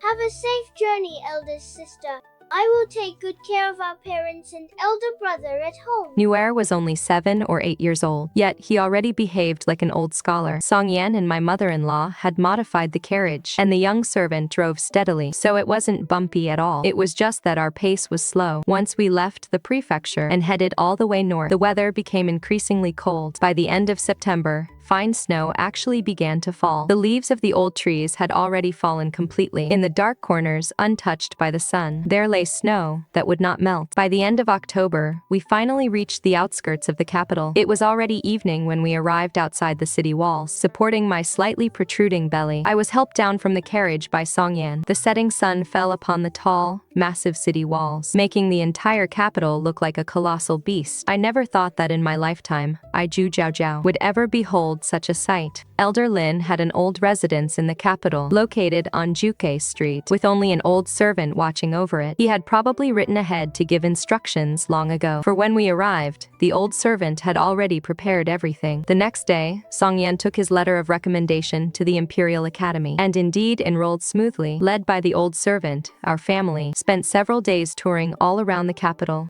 Have a safe journey, eldest sister. I will take good care of our parents and elder brother at home. Nuer was only 7 or 8 years old, yet he already behaved like an old scholar. Songyan and my mother-in-law had modified the carriage, and the young servant drove steadily, so it wasn't bumpy at all. It was just that our pace was slow. Once we left the prefecture and headed all the way north, the weather became increasingly cold. By the end of September, fine snow actually began to fall. The leaves of the old trees had already fallen completely. In the dark corners, untouched by the sun, there lay snow that would not melt. By the end of October, we finally reached the outskirts of the capital. It was already evening when we arrived outside the city walls. Supporting my slightly protruding belly, I was helped down from the carriage by Songyan. The setting sun fell upon the tall, massive city walls, making the entire capital look like a colossal beast. I never thought that in my lifetime, Jieyuan would ever behold such a sight. Elder Lin had an old residence in the capital, located on Juke Street, with only an old servant watching over it. He had probably written ahead to give instructions long ago, for when we arrived, the old servant had already prepared everything. The next day, Songyan took his letter of recommendation to the Imperial Academy, and indeed enrolled smoothly. Led by the old servant, our family spent several days touring all around the capital.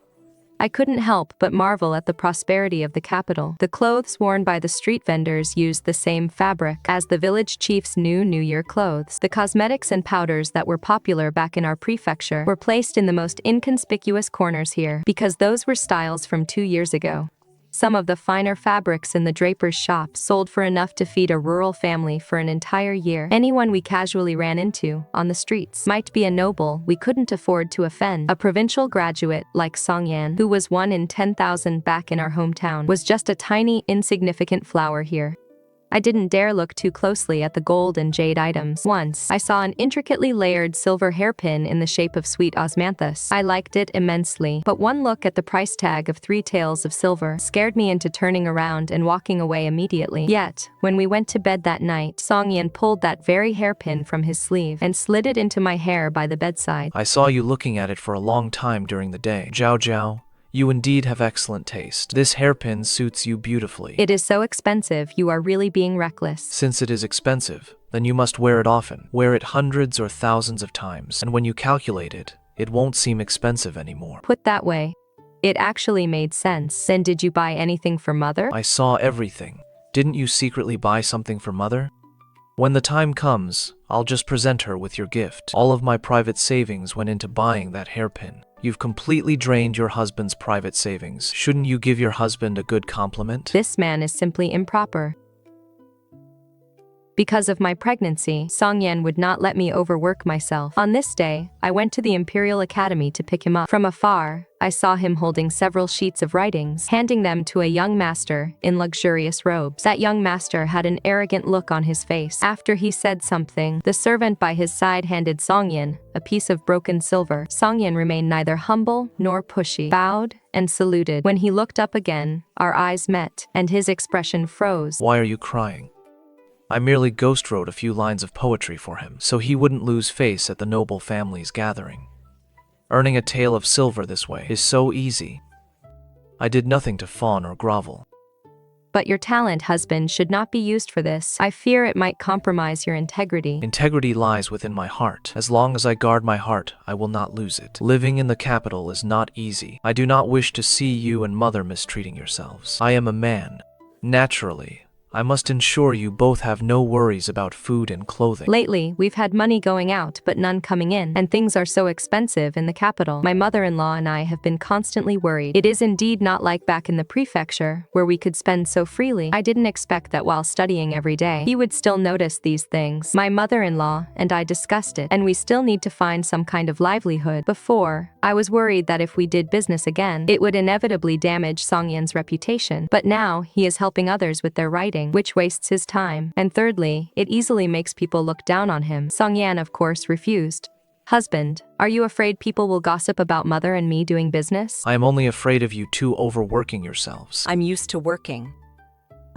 I couldn't help but marvel at the prosperity of the capital. The clothes worn by the street vendors used the same fabric as the village chief's new New Year clothes. The cosmetics and powders that were popular back in our prefecture were placed in the most inconspicuous corners here, because those were styles from 2 years ago. Some of the finer fabrics in the draper's shop sold for enough to feed a rural family for an entire year. Anyone we casually ran into on the streets might be a noble we couldn't afford to offend. A provincial graduate like Songyan, who was 1 in 10,000 back in our hometown, was just a tiny, insignificant flower here. I didn't dare look too closely at the gold and jade items. Once, I saw an intricately layered silver hairpin in the shape of sweet osmanthus. I liked it immensely, but one look at the price tag of 3 taels of silver scared me into turning around and walking away immediately. Yet, when we went to bed that night, Songyan pulled that very hairpin from his sleeve and slid it into my hair by the bedside. I saw you looking at it for a long time during the day. Zhao, you indeed have excellent taste. This hairpin suits you beautifully. It is so expensive, you are really being reckless. Since it is expensive, then you must wear it often. Wear it hundreds or thousands of times, and when you calculate it, it won't seem expensive anymore. Put that way, it actually made sense. Then did you buy anything for mother? I saw everything. Didn't you secretly buy something for mother? When the time comes, I'll just present her with your gift. All of my private savings went into buying that hairpin. You've completely drained your husband's private savings. Shouldn't you give your husband a good compliment? This man is simply improper. Because of my pregnancy, Songyan would not let me overwork myself. On this day, I went to the Imperial Academy to pick him up. From afar, I saw him holding several sheets of writings, handing them to a young master in luxurious robes. That young master had an arrogant look on his face. After he said something, the servant by his side handed Songyan a piece of broken silver. Songyan remained neither humble nor pushy, bowed and saluted. When he looked up again, our eyes met, and his expression froze. Why are you crying? I merely ghost wrote a few lines of poetry for him, so he wouldn't lose face at the noble family's gathering. Earning a tael of silver this way is so easy. I did nothing to fawn or grovel. But your talent, husband, should not be used for this. I fear it might compromise your integrity. Integrity lies within my heart. As long as I guard my heart, I will not lose it. Living in the capital is not easy. I do not wish to see you and mother mistreating yourselves. I am a man. Naturally, I must ensure you both have no worries about food and clothing. Lately, we've had money going out but none coming in, and things are so expensive in the capital. My mother-in-law and I have been constantly worried. It is indeed not like back in the prefecture, where we could spend so freely. I didn't expect that while studying every day, he would still notice these things. My mother-in-law and I discussed it, and we still need to find some kind of livelihood. Before, I was worried that if we did business again, it would inevitably damage Songyan's reputation. But now, he is helping others with their writing, which wastes his time. And thirdly, it easily makes people look down on him. Songyan, of course, refused. Husband, are you afraid people will gossip about mother and me doing business? I am only afraid of you two overworking yourselves. I'm used to working.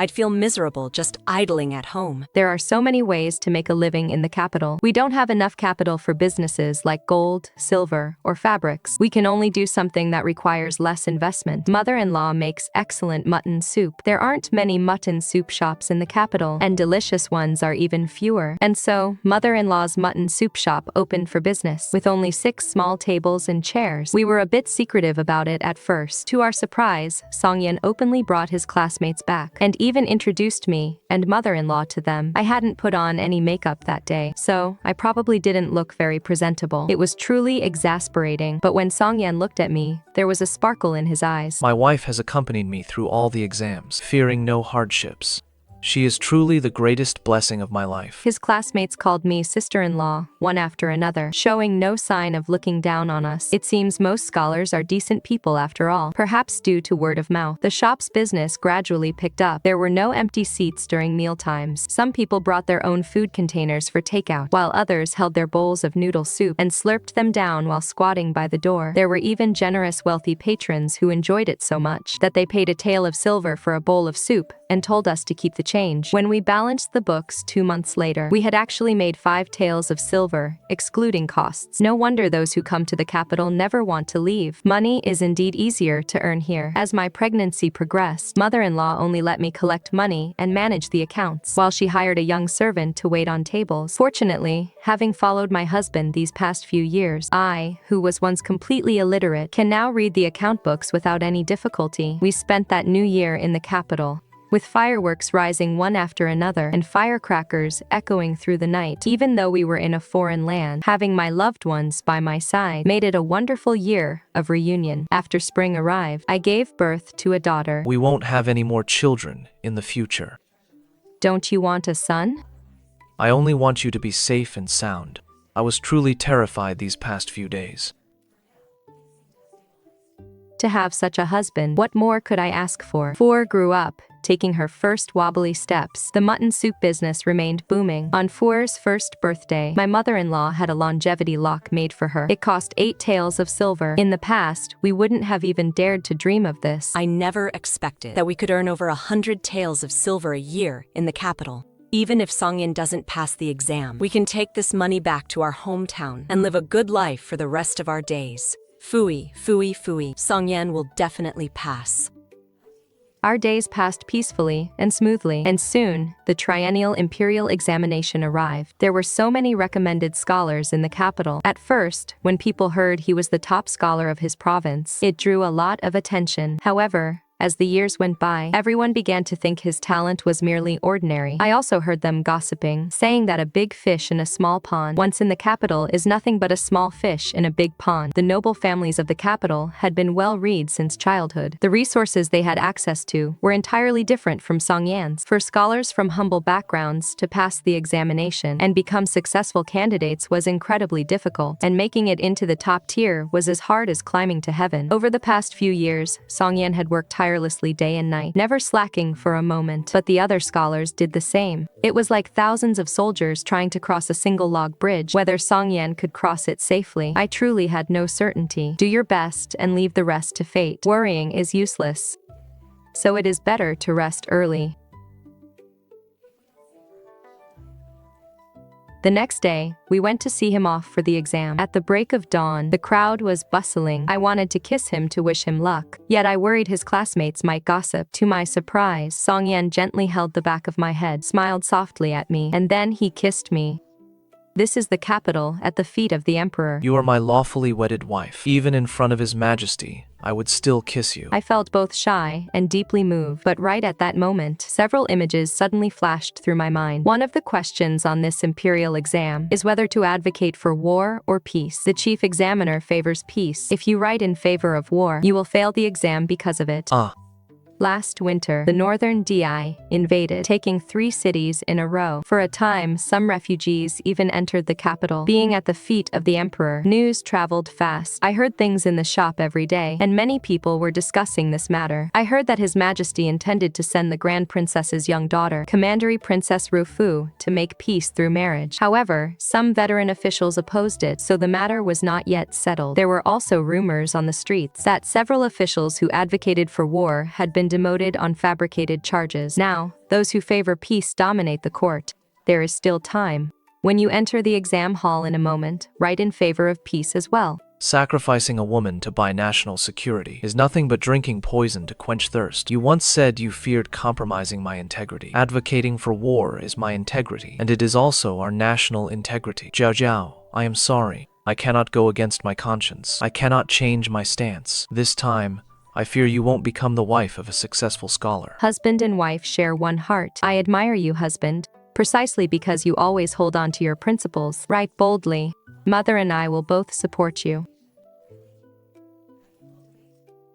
I'd feel miserable just idling at home. There are so many ways to make a living in the capital. We don't have enough capital for businesses like gold, silver, or fabrics. We can only do something that requires less investment. Mother-in-law makes excellent mutton soup. There aren't many mutton soup shops in the capital, and delicious ones are even fewer. And so, mother-in-law's mutton soup shop opened for business, with only 6 small tables and chairs. We were a bit secretive about it at first. To our surprise, Songyan openly brought his classmates back, and even introduced me and mother-in-law to them. I hadn't put on any makeup that day, so I probably didn't look very presentable. It was truly exasperating, but when Songyan looked at me, there was a sparkle in his eyes. My wife has accompanied me through all the exams, fearing no hardships. She is truly the greatest blessing of my life. His classmates called me sister-in-law, one after another, showing no sign of looking down on us. It seems most scholars are decent people after all, perhaps due to word of mouth. The shop's business gradually picked up. There were no empty seats during meal times. Some people brought their own food containers for takeout, while others held their bowls of noodle soup and slurped them down while squatting by the door. There were even generous wealthy patrons who enjoyed it so much that they paid a tael of silver for a bowl of soup and told us to keep the change. When we balanced the books 2 months later, we had actually made 5 taels of silver, excluding costs. No wonder those who come to the capital never want to leave. Money is indeed easier to earn here. As my pregnancy progressed, mother-in-law only let me collect money and manage the accounts, while she hired a young servant to wait on tables. Fortunately, having followed my husband these past few years, I, who was once completely illiterate, can now read the account books without any difficulty. We spent that new year in the capital, with fireworks rising one after another and firecrackers echoing through the night. Even though we were in a foreign land, having my loved ones by my side made it a wonderful year of reunion. After spring arrived, I gave birth to a daughter. We won't have any more children in the future. Don't you want a son? I only want you to be safe and sound. I was truly terrified these past few days. To have such a husband, what more could I ask for? Four grew up, taking her first wobbly steps. The mutton soup business remained booming. On Four's first birthday, my mother-in-law had a longevity lock made for her. It cost 8 taels of silver. In the past, we wouldn't have even dared to dream of this. I never expected that we could earn over 100 taels of silver a year in the capital. Even if Songyan doesn't pass the exam, we can take this money back to our hometown and live a good life for the rest of our days. Phooey, phooey, phooey. Songyan will definitely pass. Our days passed peacefully and smoothly, and soon, the triennial imperial examination arrived. There were so many recommended scholars in the capital. At first, when people heard he was the top scholar of his province, it drew a lot of attention. However, as the years went by, everyone began to think his talent was merely ordinary. I also heard them gossiping, saying that a big fish in a small pond once in the capital is nothing but a small fish in a big pond. The noble families of the capital had been well-read since childhood. The resources they had access to were entirely different from Songyan's. For scholars from humble backgrounds to pass the examination and become successful candidates was incredibly difficult, and making it into the top tier was as hard as climbing to heaven. Over the past few years, Songyan had worked tirelessly day and night, never slacking for a moment, but the other scholars did the same. It was like thousands of soldiers trying to cross a single log bridge. Whether Songyan could cross it safely, I truly had no certainty. Do your best and leave the rest to fate. Worrying is useless, so it is better to rest early. The next day, we went to see him off for the exam. At the break of dawn, the crowd was bustling. I wanted to kiss him to wish him luck, yet I worried his classmates might gossip. To my surprise, Songyan gently held the back of my head, smiled softly at me, and then he kissed me. This is the capital, at the feet of the emperor. You are my lawfully wedded wife. Even in front of His Majesty, I would still kiss you. I felt both shy and deeply moved, but right at that moment, several images suddenly flashed through my mind. One of the questions on this imperial exam is whether to advocate for war or peace. The chief examiner favors peace. If you write in favor of war, you will fail the exam because of it. Last winter, the northern Daya invaded, taking 3 cities in a row. For a time, some refugees even entered the capital. Being at the feet of the emperor, news traveled fast. I heard things in the shop every day, and many people were discussing this matter. I heard that His Majesty intended to send the Grand Princess's young daughter, Commandery Princess Rufu, to make peace through marriage. However, some veteran officials opposed it, so the matter was not yet settled. There were also rumors on the streets that several officials who advocated for war had been demoted on fabricated charges. Now, those who favor peace dominate the court. There is still time. When you enter the exam hall in a moment, write in favor of peace as well. Sacrificing a woman to buy national security is nothing but drinking poison to quench thirst. You once said you feared compromising my integrity. Advocating for war is my integrity, and it is also our national integrity. Jiao, I am sorry. I cannot go against my conscience. I cannot change my stance. This time, I fear you won't become the wife of a successful scholar. Husband and wife share one heart. I admire you, husband, precisely because you always hold on to your principles. Write boldly. Mother and I will both support you.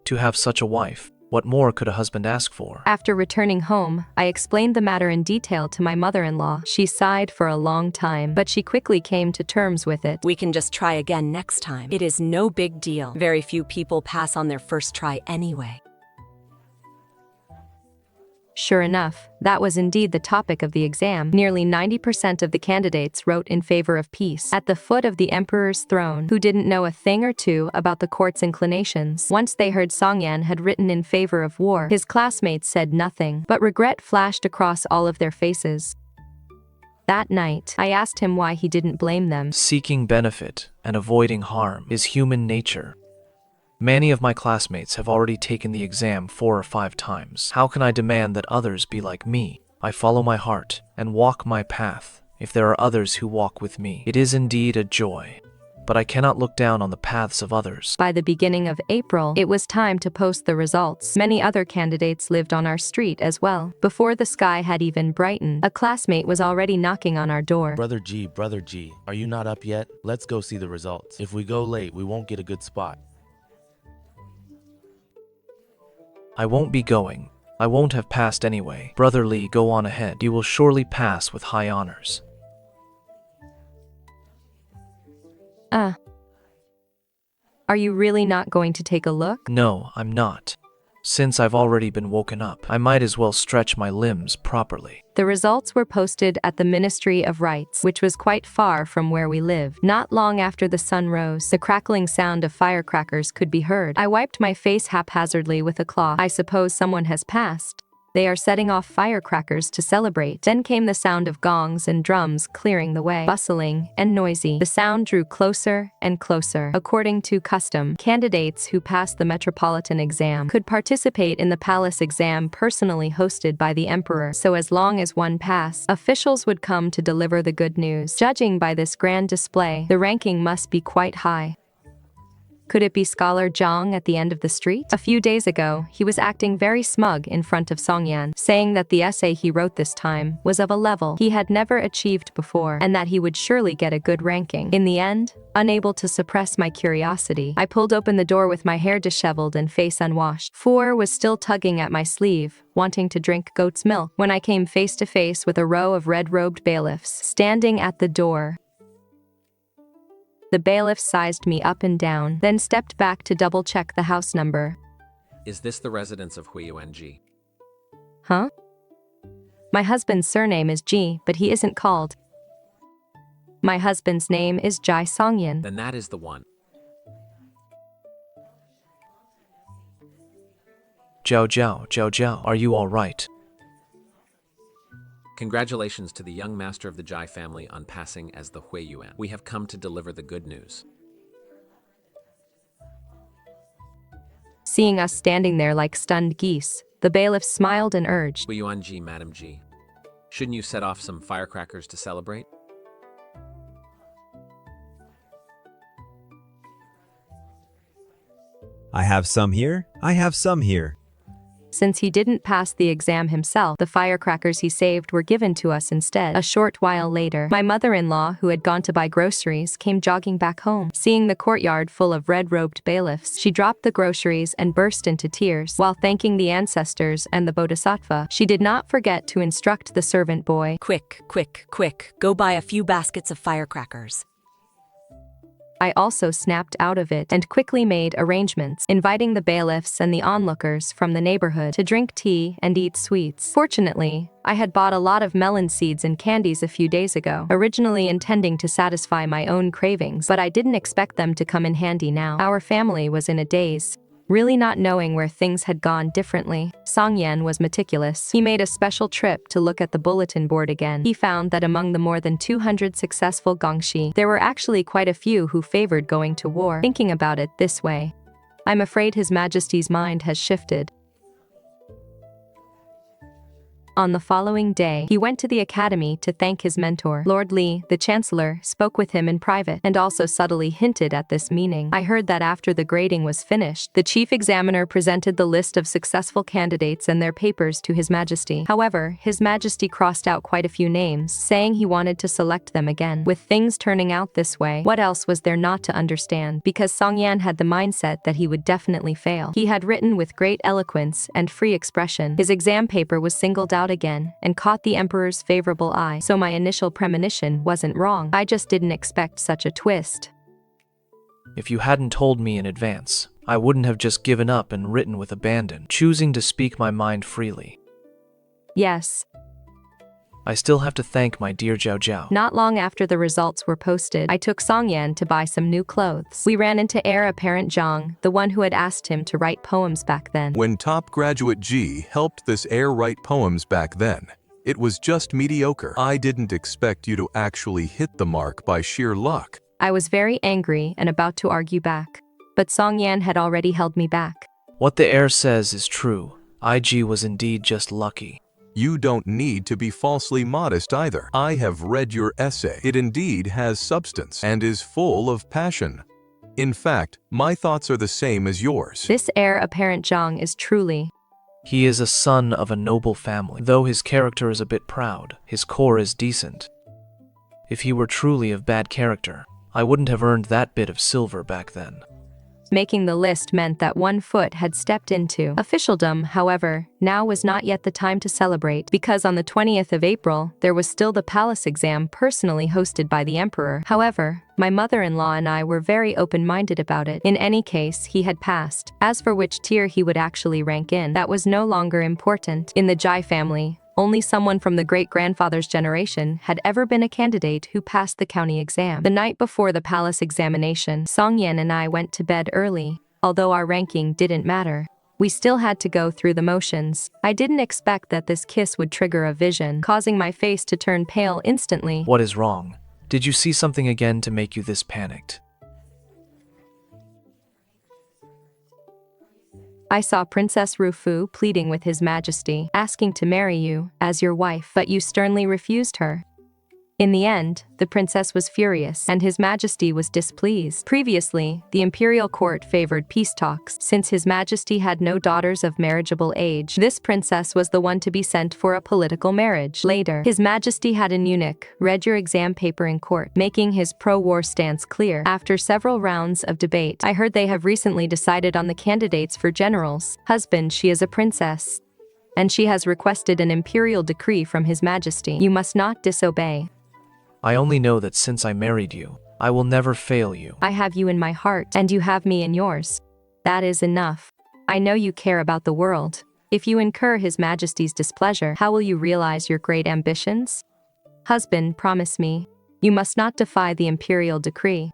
To have such a wife What more could a husband ask for? After returning home, I explained the matter in detail to my mother-in-law. She sighed for a long time, but she quickly came to terms with it. We can just try again next time. It is no big deal. Very few people pass on their first try anyway. Sure enough, that was indeed the topic of the exam. Nearly 90% of the candidates wrote in favor of peace. At the foot of the emperor's throne, who didn't know a thing or two about the court's inclinations. Once they heard Songyan had written in favor of war, his classmates said nothing, but regret flashed across all of their faces. That night, I asked him why he didn't blame them. Seeking benefit and avoiding harm is human nature. Many of my classmates have already taken the exam 4 or 5 times. How can I demand that others be like me? I follow my heart and walk my path if there are others who walk with me. It is indeed a joy, but I cannot look down on the paths of others. By the beginning of April, it was time to post the results. Many other candidates lived on our street as well. Before the sky had even brightened, a classmate was already knocking on our door. Brother G, are you not up yet? Let's go see the results. If we go late, we won't get a good spot. I won't be going. I won't have passed anyway. Brother Li, go on ahead. You will surely pass with high honors. Are you really not going to take a look? No, I'm not. Since I've already been woken up, I might as well stretch my limbs properly. The results were posted at the Ministry of Rights, which was quite far from where we lived. Not long after the sun rose, the crackling sound of firecrackers could be heard. I wiped my face haphazardly with a cloth. I suppose someone has passed. They are setting off firecrackers to celebrate. Then came the sound of gongs and drums clearing the way, bustling and noisy. The sound drew closer and closer. According to custom, candidates who passed the metropolitan exam could participate in the palace exam personally hosted by the emperor. So as long as one passed, officials would come to deliver the good news. Judging by this grand display, the ranking must be quite high. Could it be Scholar Zhang at the end of the street? A few days ago, he was acting very smug in front of Songyan, saying that the essay he wrote this time was of a level he had never achieved before, and that he would surely get a good ranking. In the end, unable to suppress my curiosity, I pulled open the door with my hair disheveled and face unwashed. Four was still tugging at my sleeve, wanting to drink goat's milk, when I came face to face with a row of red-robed bailiffs standing at the door. The bailiff sized me up and down, then stepped back to double-check the house number. Is this the residence of Jieyuan? Huh? My husband's surname is Ji, but he isn't called. My husband's name is Ji Songyan. Then that is the one. Jiao, are you all right? Congratulations to the young master of the Ji family on passing as the Jieyuan. We have come to deliver the good news. Seeing us standing there like stunned geese, the bailiff smiled and urged, Jieyuan Ji, Madam Ji, shouldn't you set off some firecrackers to celebrate? I have some here. I have some here. Since he didn't pass the exam himself, the firecrackers he saved were given to us instead. A short while later, my mother-in-law, who had gone to buy groceries, came jogging back home. Seeing the courtyard full of red-robed bailiffs, she dropped the groceries and burst into tears. While thanking the ancestors and the bodhisattva, she did not forget to instruct the servant boy, Quick, go buy a few baskets of firecrackers. I also snapped out of it and quickly made arrangements, inviting the bailiffs and the onlookers from the neighborhood to drink tea and eat sweets. Fortunately, I had bought a lot of melon seeds and candies a few days ago, originally intending to satisfy my own cravings, but I didn't expect them to come in handy now. Our family was in a daze, really not knowing where things had gone differently. Songyan was meticulous. He made a special trip to look at the bulletin board again. He found that among the more than 200 successful gongshi, there were actually quite a few who favored going to war. Thinking about it this way, I'm afraid His Majesty's mind has shifted. On the following day, he went to the academy to thank his mentor. Lord Li, the chancellor, spoke with him in private and also subtly hinted at this meaning. I heard that after the grading was finished, the chief examiner presented the list of successful candidates and their papers to His Majesty. However, His Majesty crossed out quite a few names, saying he wanted to select them again. With things turning out this way, what else was there not to understand? Because Songyan had the mindset that he would definitely fail. He had written with great eloquence and free expression. His exam paper was singled out again and caught the emperor's favorable eye, so my initial premonition wasn't wrong. I just didn't expect such a twist. If you hadn't told me in advance, I wouldn't have just given up and written with abandon, choosing to speak my mind freely. Yes. I still have to thank my dear Zhao Zhao. Not long after the results were posted, I took Songyan to buy some new clothes. We ran into heir apparent Zhang, the one who had asked him to write poems back then. When top graduate Ji helped this heir write poems back then, it was just mediocre. I didn't expect you to actually hit the mark by sheer luck. I was very angry and about to argue back, but Songyan had already held me back. What the heir says is true. IG was indeed just lucky. You don't need to be falsely modest either. I have read your essay. It indeed has substance and is full of passion. In fact, my thoughts are the same as yours. This heir apparent Zhang is truly... He is a son of a noble family. Though his character is a bit proud, his core is decent. If he were truly of bad character, I wouldn't have earned that bit of silver back then. Making the list meant that one foot had stepped into officialdom. However, now was not yet the time to celebrate, because on the 20th of April, there was still the palace exam personally hosted by the emperor. However, my mother-in-law and I were very open-minded about it. In any case, he had passed. As for which tier he would actually rank in, that was no longer important. In the Ji family, only someone from the great-grandfather's generation had ever been a candidate who passed the county exam. The night before the palace examination, Songyan and I went to bed early. Although our ranking didn't matter, we still had to go through the motions. I didn't expect that this kiss would trigger a vision, causing my face to turn pale instantly. What is wrong? Did you see something again to make you this panicked? I saw Princess Rufu pleading with His Majesty, asking to marry you as your wife, but you sternly refused her. In the end, the princess was furious, and His Majesty was displeased. Previously, the imperial court favored peace talks. Since His Majesty had no daughters of marriageable age, this princess was the one to be sent for a political marriage. Later, His Majesty had an eunuch read your exam paper in court, making his pro-war stance clear. After several rounds of debate, I heard they have recently decided on the candidates for generals. Husband, she is a princess, and she has requested an imperial decree from His Majesty. You must not disobey. I only know that since I married you, I will never fail you. I have you in my heart, and you have me in yours. That is enough. I know you care about the world. If you incur His Majesty's displeasure, how will you realize your great ambitions? Husband, promise me. You must not defy the imperial decree.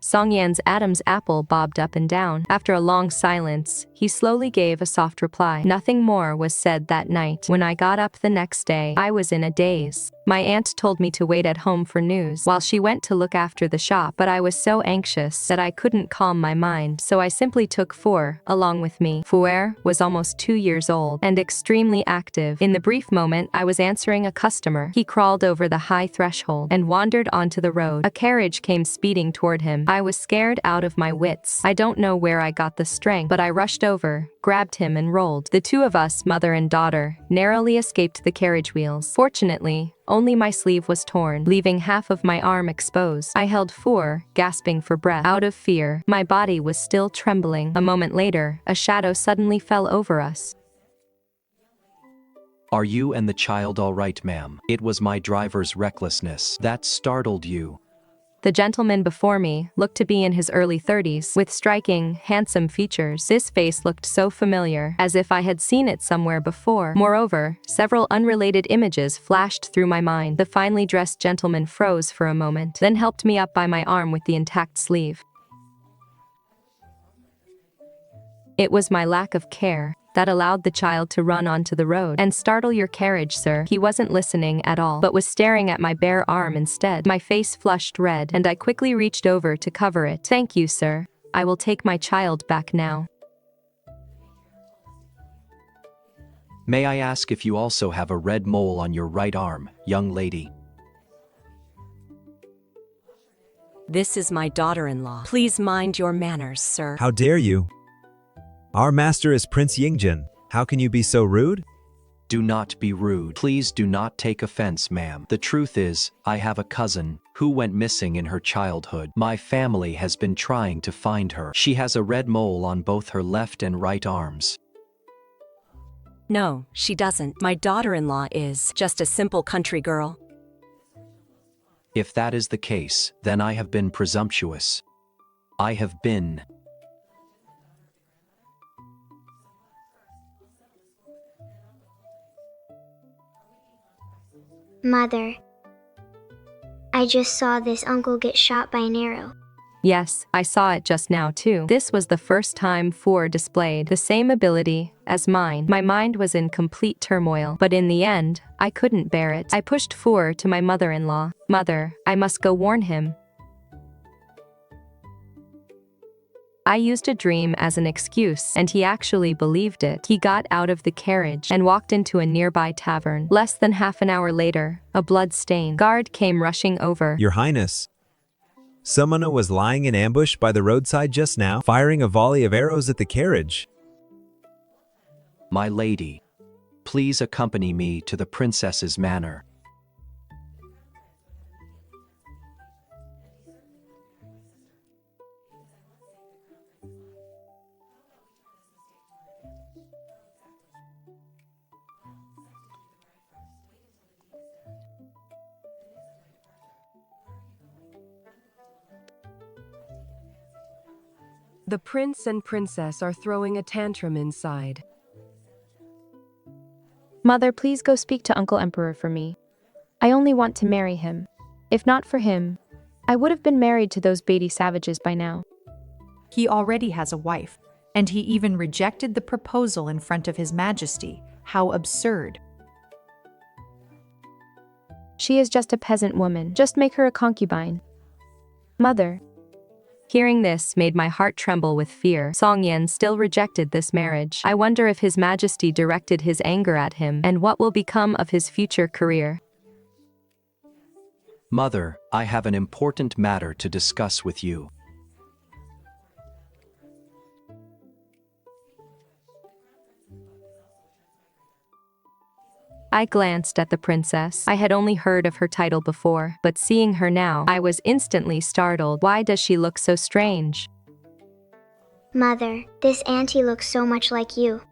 Songyan's Adam's apple bobbed up and down. After a long silence, he slowly gave a soft reply. Nothing more was said that night. When I got up the next day, I was in a daze. My aunt told me to wait at home for news while she went to look after the shop, but I was so anxious that I couldn't calm my mind, so I simply took Fu along with me. Fu was almost 2 years old and extremely active. In the brief moment I was answering a customer, he crawled over the high threshold and wandered onto the road. A carriage came speeding toward him. I was scared out of my wits. I don't know where I got the strength, but I rushed over, grabbed him and rolled. The two of us, mother and daughter, narrowly escaped the carriage wheels. Fortunately, only my sleeve was torn, leaving half of my arm exposed. I held Fu, gasping for breath. Out of fear, my body was still trembling. A moment later, a shadow suddenly fell over us. Are you and the child all right, ma'am? It was my driver's recklessness that startled you. The gentleman before me looked to be in his early 30s, with striking, handsome features. This face looked so familiar, as if I had seen it somewhere before. Moreover, several unrelated images flashed through my mind. The finely dressed gentleman froze for a moment, then helped me up by my arm with the intact sleeve. It was my lack of care that allowed the child to run onto the road and startle your carriage, sir. He wasn't listening at all, but was staring at my bare arm instead. My face flushed red, and I quickly reached over to cover it. Thank you, sir. I will take my child back now. May I ask if you also have a red mole on your right arm, young lady? This is my daughter-in-law. Please mind your manners, sir. How dare you? Our master is Prince Yingjin. How can you be so rude? Do not be rude. Please do not take offense, ma'am. The truth is, I have a cousin who went missing in her childhood. My family has been trying to find her. She has a red mole on both her left and right arms. No, she doesn't. My daughter-in-law is just a simple country girl. If that is the case, then I have been presumptuous. I have been. Mother, I just saw this uncle get shot by an arrow. Yes, I saw it just now too. This was the first time Fu displayed the same ability as mine. My mind was in complete turmoil, but in the end, I couldn't bear it. I pushed Fu to my mother-in-law. Mother, I must go warn him. I used a dream as an excuse, and he actually believed it. He got out of the carriage and walked into a nearby tavern. Less than half an hour later, a blood-stained guard came rushing over. Your Highness. Someone was lying in ambush by the roadside just now, firing a volley of arrows at the carriage. My lady, please accompany me to the princess's manor. The prince and princess are throwing a tantrum inside. Mother, please go speak to Uncle Emperor for me. I only want to marry him. If not for him, I would have been married to those Beatty savages by now. He already has a wife, and he even rejected the proposal in front of His Majesty. How absurd. She is just a peasant woman. Just make her a concubine. Mother. Hearing this made my heart tremble with fear. Songyan still rejected this marriage. I wonder if His Majesty directed his anger at him, and what will become of his future career. Mother, I have an important matter to discuss with you. I glanced at the princess. I had only heard of her title before, but seeing her now, I was instantly startled. Why does she look so strange? Mother, this auntie looks so much like you.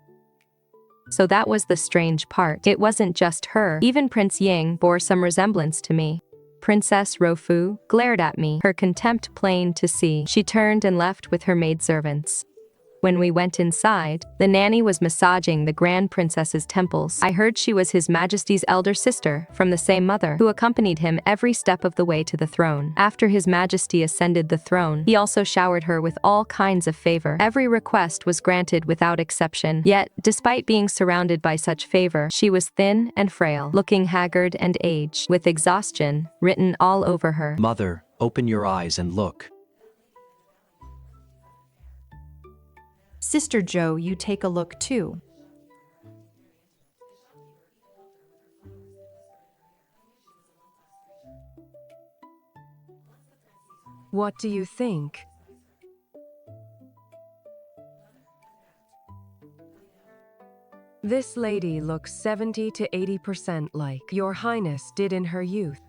So that was the strange part. It wasn't just her. Even Prince Ying bore some resemblance to me. Princess Rofu glared at me, her contempt plain to see. She turned and left with her maidservants. When we went inside, the nanny was massaging the Grand Princess's temples. I heard she was His Majesty's elder sister, from the same mother, who accompanied him every step of the way to the throne. After His Majesty ascended the throne, he also showered her with all kinds of favor. Every request was granted without exception. Yet, despite being surrounded by such favor, she was thin and frail, looking haggard and aged, with exhaustion written all over her. Mother, open your eyes and look. Sister Zhou, you take a look too. What do you think? This lady looks 70 to 80% like Your Highness did in her youth.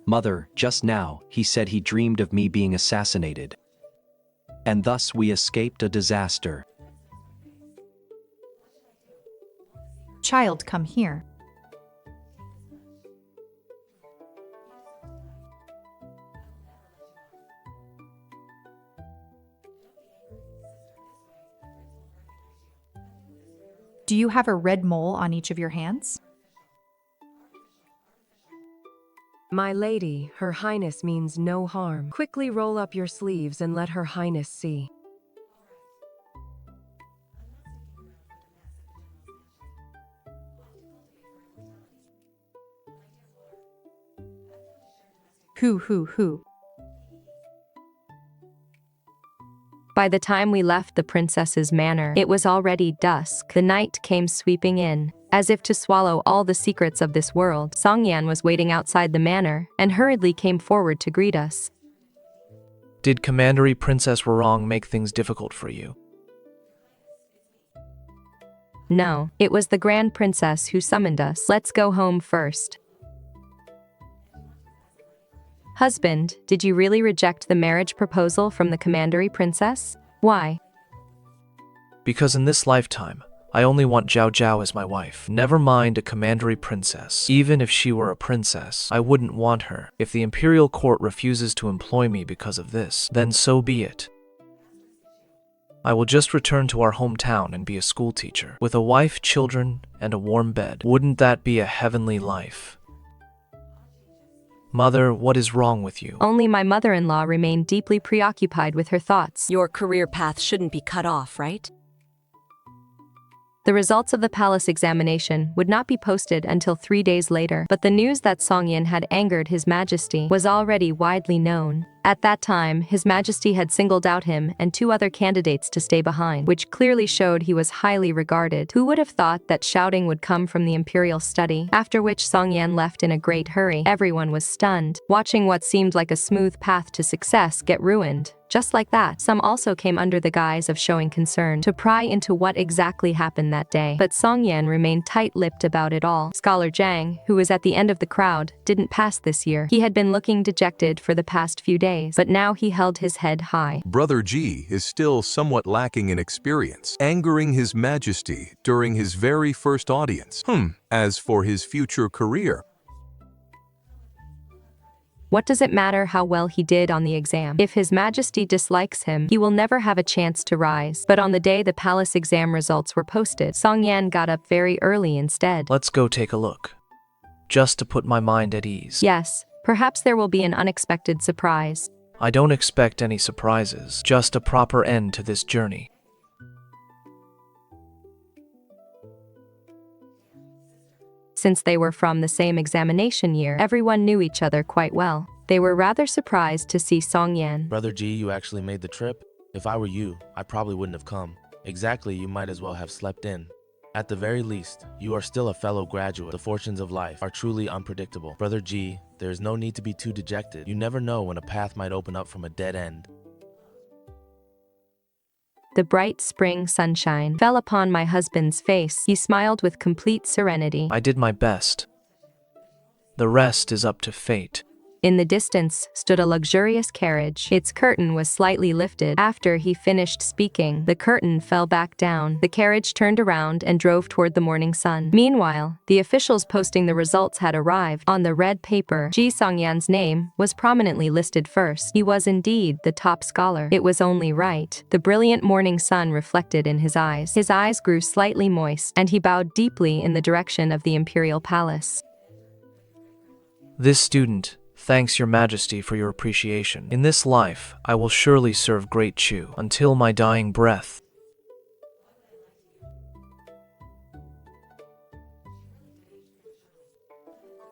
Mother, just now, he said he dreamed of me being assassinated. And thus we escaped a disaster. Child, come here. Do you have a red mole on each of your hands? My lady, Her Highness means no harm. Quickly roll up your sleeves and let Her Highness see. Hoo hoo hoo. By the time we left the princess's manor, it was already dusk. The night came sweeping in. As if to swallow all the secrets of this world, Songyan was waiting outside the manor and hurriedly came forward to greet us. Did Commandery Princess Warong make things difficult for you? No, it was the Grand Princess who summoned us. Let's go home first. Husband, did you really reject the marriage proposal from the Commandery Princess? Why? Because in this lifetime, I only want Zhao Zhao as my wife. Never mind a Commandery Princess. Even if she were a princess, I wouldn't want her. If the imperial court refuses to employ me because of this, then so be it. I will just return to our hometown and be a school teacher, with a wife, children, and a warm bed. Wouldn't that be a heavenly life? Mother, what is wrong with you? Only my mother-in-law remained deeply preoccupied with her thoughts. Your career path shouldn't be cut off, right? The results of the palace examination would not be posted until 3 days later, but the news that Songyan had angered His Majesty was already widely known. At that time, His Majesty had singled out him and 2 other candidates to stay behind, which clearly showed he was highly regarded. Who would have thought that shouting would come from the imperial study? After which Songyan left in a great hurry. Everyone was stunned, watching what seemed like a smooth path to success get ruined. Just like that, some also came under the guise of showing concern to pry into what exactly happened that day. But Songyan remained tight-lipped about it all. Scholar Zhang, who was at the end of the crowd, didn't pass this year. He had been looking dejected for the past few days, but now he held his head high. Brother Ji is still somewhat lacking in experience, angering His Majesty during his very first audience. As for his future career, what does it matter how well he did on the exam? If His Majesty dislikes him, he will never have a chance to rise. But on the day the palace exam results were posted, Songyan got up very early instead. Let's go take a look. Just to put my mind at ease. Yes, perhaps there will be an unexpected surprise. I don't expect any surprises, just a proper end to this journey. Since they were from the same examination year, everyone knew each other quite well. They were rather surprised to see Songyan. Brother Ji, you actually made the trip? If I were you, I probably wouldn't have come. Exactly, you might as well have slept in. At the very least, you are still a fellow graduate. The fortunes of life are truly unpredictable. Brother Ji, there is no need to be too dejected. You never know when a path might open up from a dead end. The bright spring sunshine fell upon my husband's face. He smiled with complete serenity. I did my best. The rest is up to fate. In the distance stood a luxurious carriage. Its curtain was slightly lifted. After he finished speaking, the curtain fell back down. The carriage turned around and drove toward the morning sun. Meanwhile, the officials posting the results had arrived. On the red paper, Ji Songyan's name was prominently listed first. He was indeed the top scholar. It was only right. The brilliant morning sun reflected in his eyes. His eyes grew slightly moist, and he bowed deeply in the direction of the imperial palace. This student thanks Your Majesty for your appreciation. In this life, I will surely serve Great Chu until my dying breath.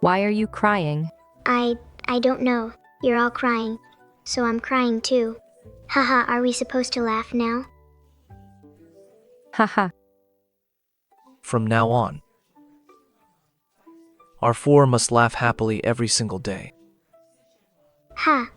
Why are you crying? I don't know. You're all crying. So I'm crying too. Haha, are we supposed to laugh now? Haha. From now on, our 4 must laugh happily every single day. Ha!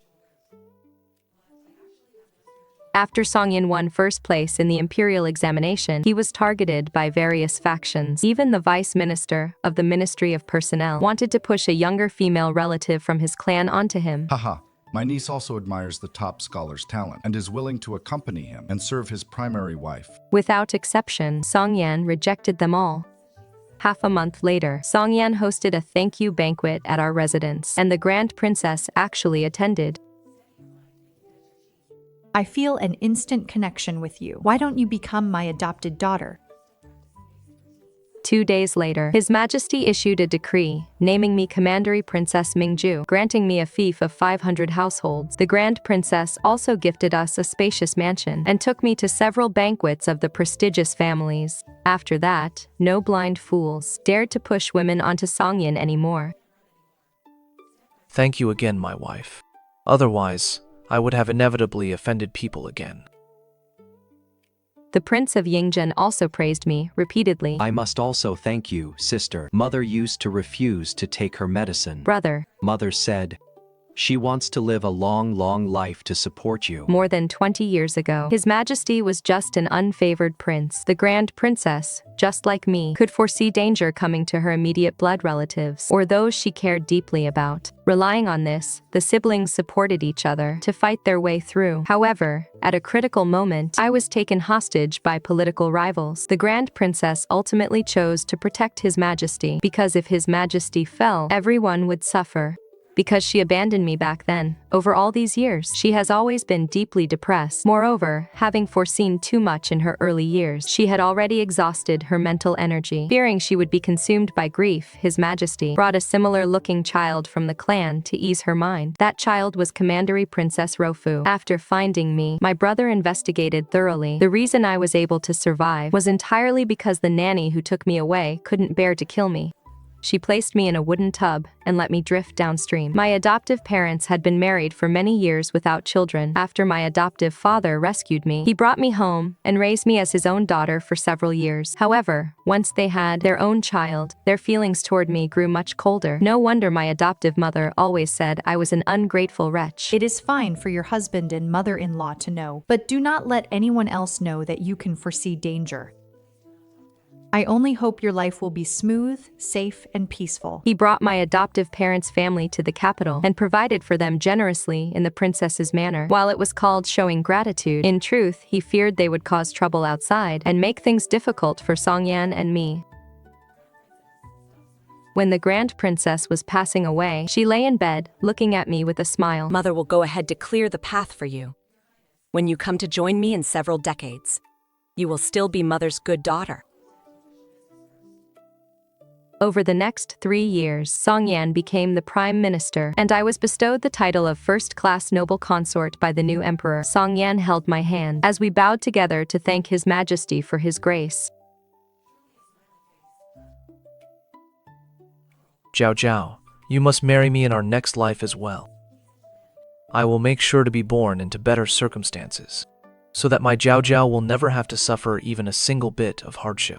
After Songyan won first place in the imperial examination, he was targeted by various factions. Even the vice minister of the Ministry of Personnel wanted to push a younger female relative from his clan onto him. Haha. My niece also admires the top scholar's talent and is willing to accompany him and serve his primary wife. Without exception, Songyan rejected them all. Half a month later, Songyan hosted a thank you banquet at our residence, and the Grand Princess actually attended. I feel an instant connection with you. Why don't you become my adopted daughter? 2 days later, His Majesty issued a decree, naming me Commandery Princess Mingju, granting me a fief of 500 households. The Grand Princess also gifted us a spacious mansion, and took me to several banquets of the prestigious families. After that, no blind fools dared to push women onto Songyan anymore. Thank you again, my wife. Otherwise, I would have inevitably offended people again. The Prince of Yingzhen also praised me, repeatedly. I must also thank you, sister. Mother used to refuse to take her medicine. Brother. Mother said, she wants to live a long, long life to support you. More than 20 years ago, His Majesty was just an unfavored prince. The Grand Princess, just like me, could foresee danger coming to her immediate blood relatives, or those she cared deeply about. Relying on this, the siblings supported each other to fight their way through. However, at a critical moment, I was taken hostage by political rivals. The Grand Princess ultimately chose to protect His Majesty, because if His Majesty fell, everyone would suffer. Because she abandoned me back then, over all these years, she has always been deeply depressed. Moreover, having foreseen too much in her early years, she had already exhausted her mental energy. Fearing she would be consumed by grief, His Majesty brought a similar-looking child from the clan to ease her mind. That child was Commandery Princess Rofu. After finding me, my brother investigated thoroughly. The reason I was able to survive was entirely because the nanny who took me away couldn't bear to kill me. She placed me in a wooden tub and let me drift downstream. My adoptive parents had been married for many years without children. After my adoptive father rescued me, he brought me home and raised me as his own daughter for several years. However, once they had their own child, their feelings toward me grew much colder. No wonder my adoptive mother always said I was an ungrateful wretch. It is fine for your husband and mother-in-law to know, but do not let anyone else know that you can foresee danger. I only hope your life will be smooth, safe, and peaceful. He brought my adoptive parents' family to the capital and provided for them generously in the princess's manner. While it was called showing gratitude, in truth, he feared they would cause trouble outside and make things difficult for Songyan and me. When the Grand Princess was passing away, she lay in bed, looking at me with a smile. Mother will go ahead to clear the path for you. When you come to join me in several decades, you will still be Mother's good daughter. Over the next 3 years, Songyan became the prime minister, and I was bestowed the title of first-class noble consort by the new emperor. Songyan held my hand as we bowed together to thank His Majesty for his grace. Zhao Zhao, you must marry me in our next life as well. I will make sure to be born into better circumstances, so that my Zhao Zhao will never have to suffer even a single bit of hardship.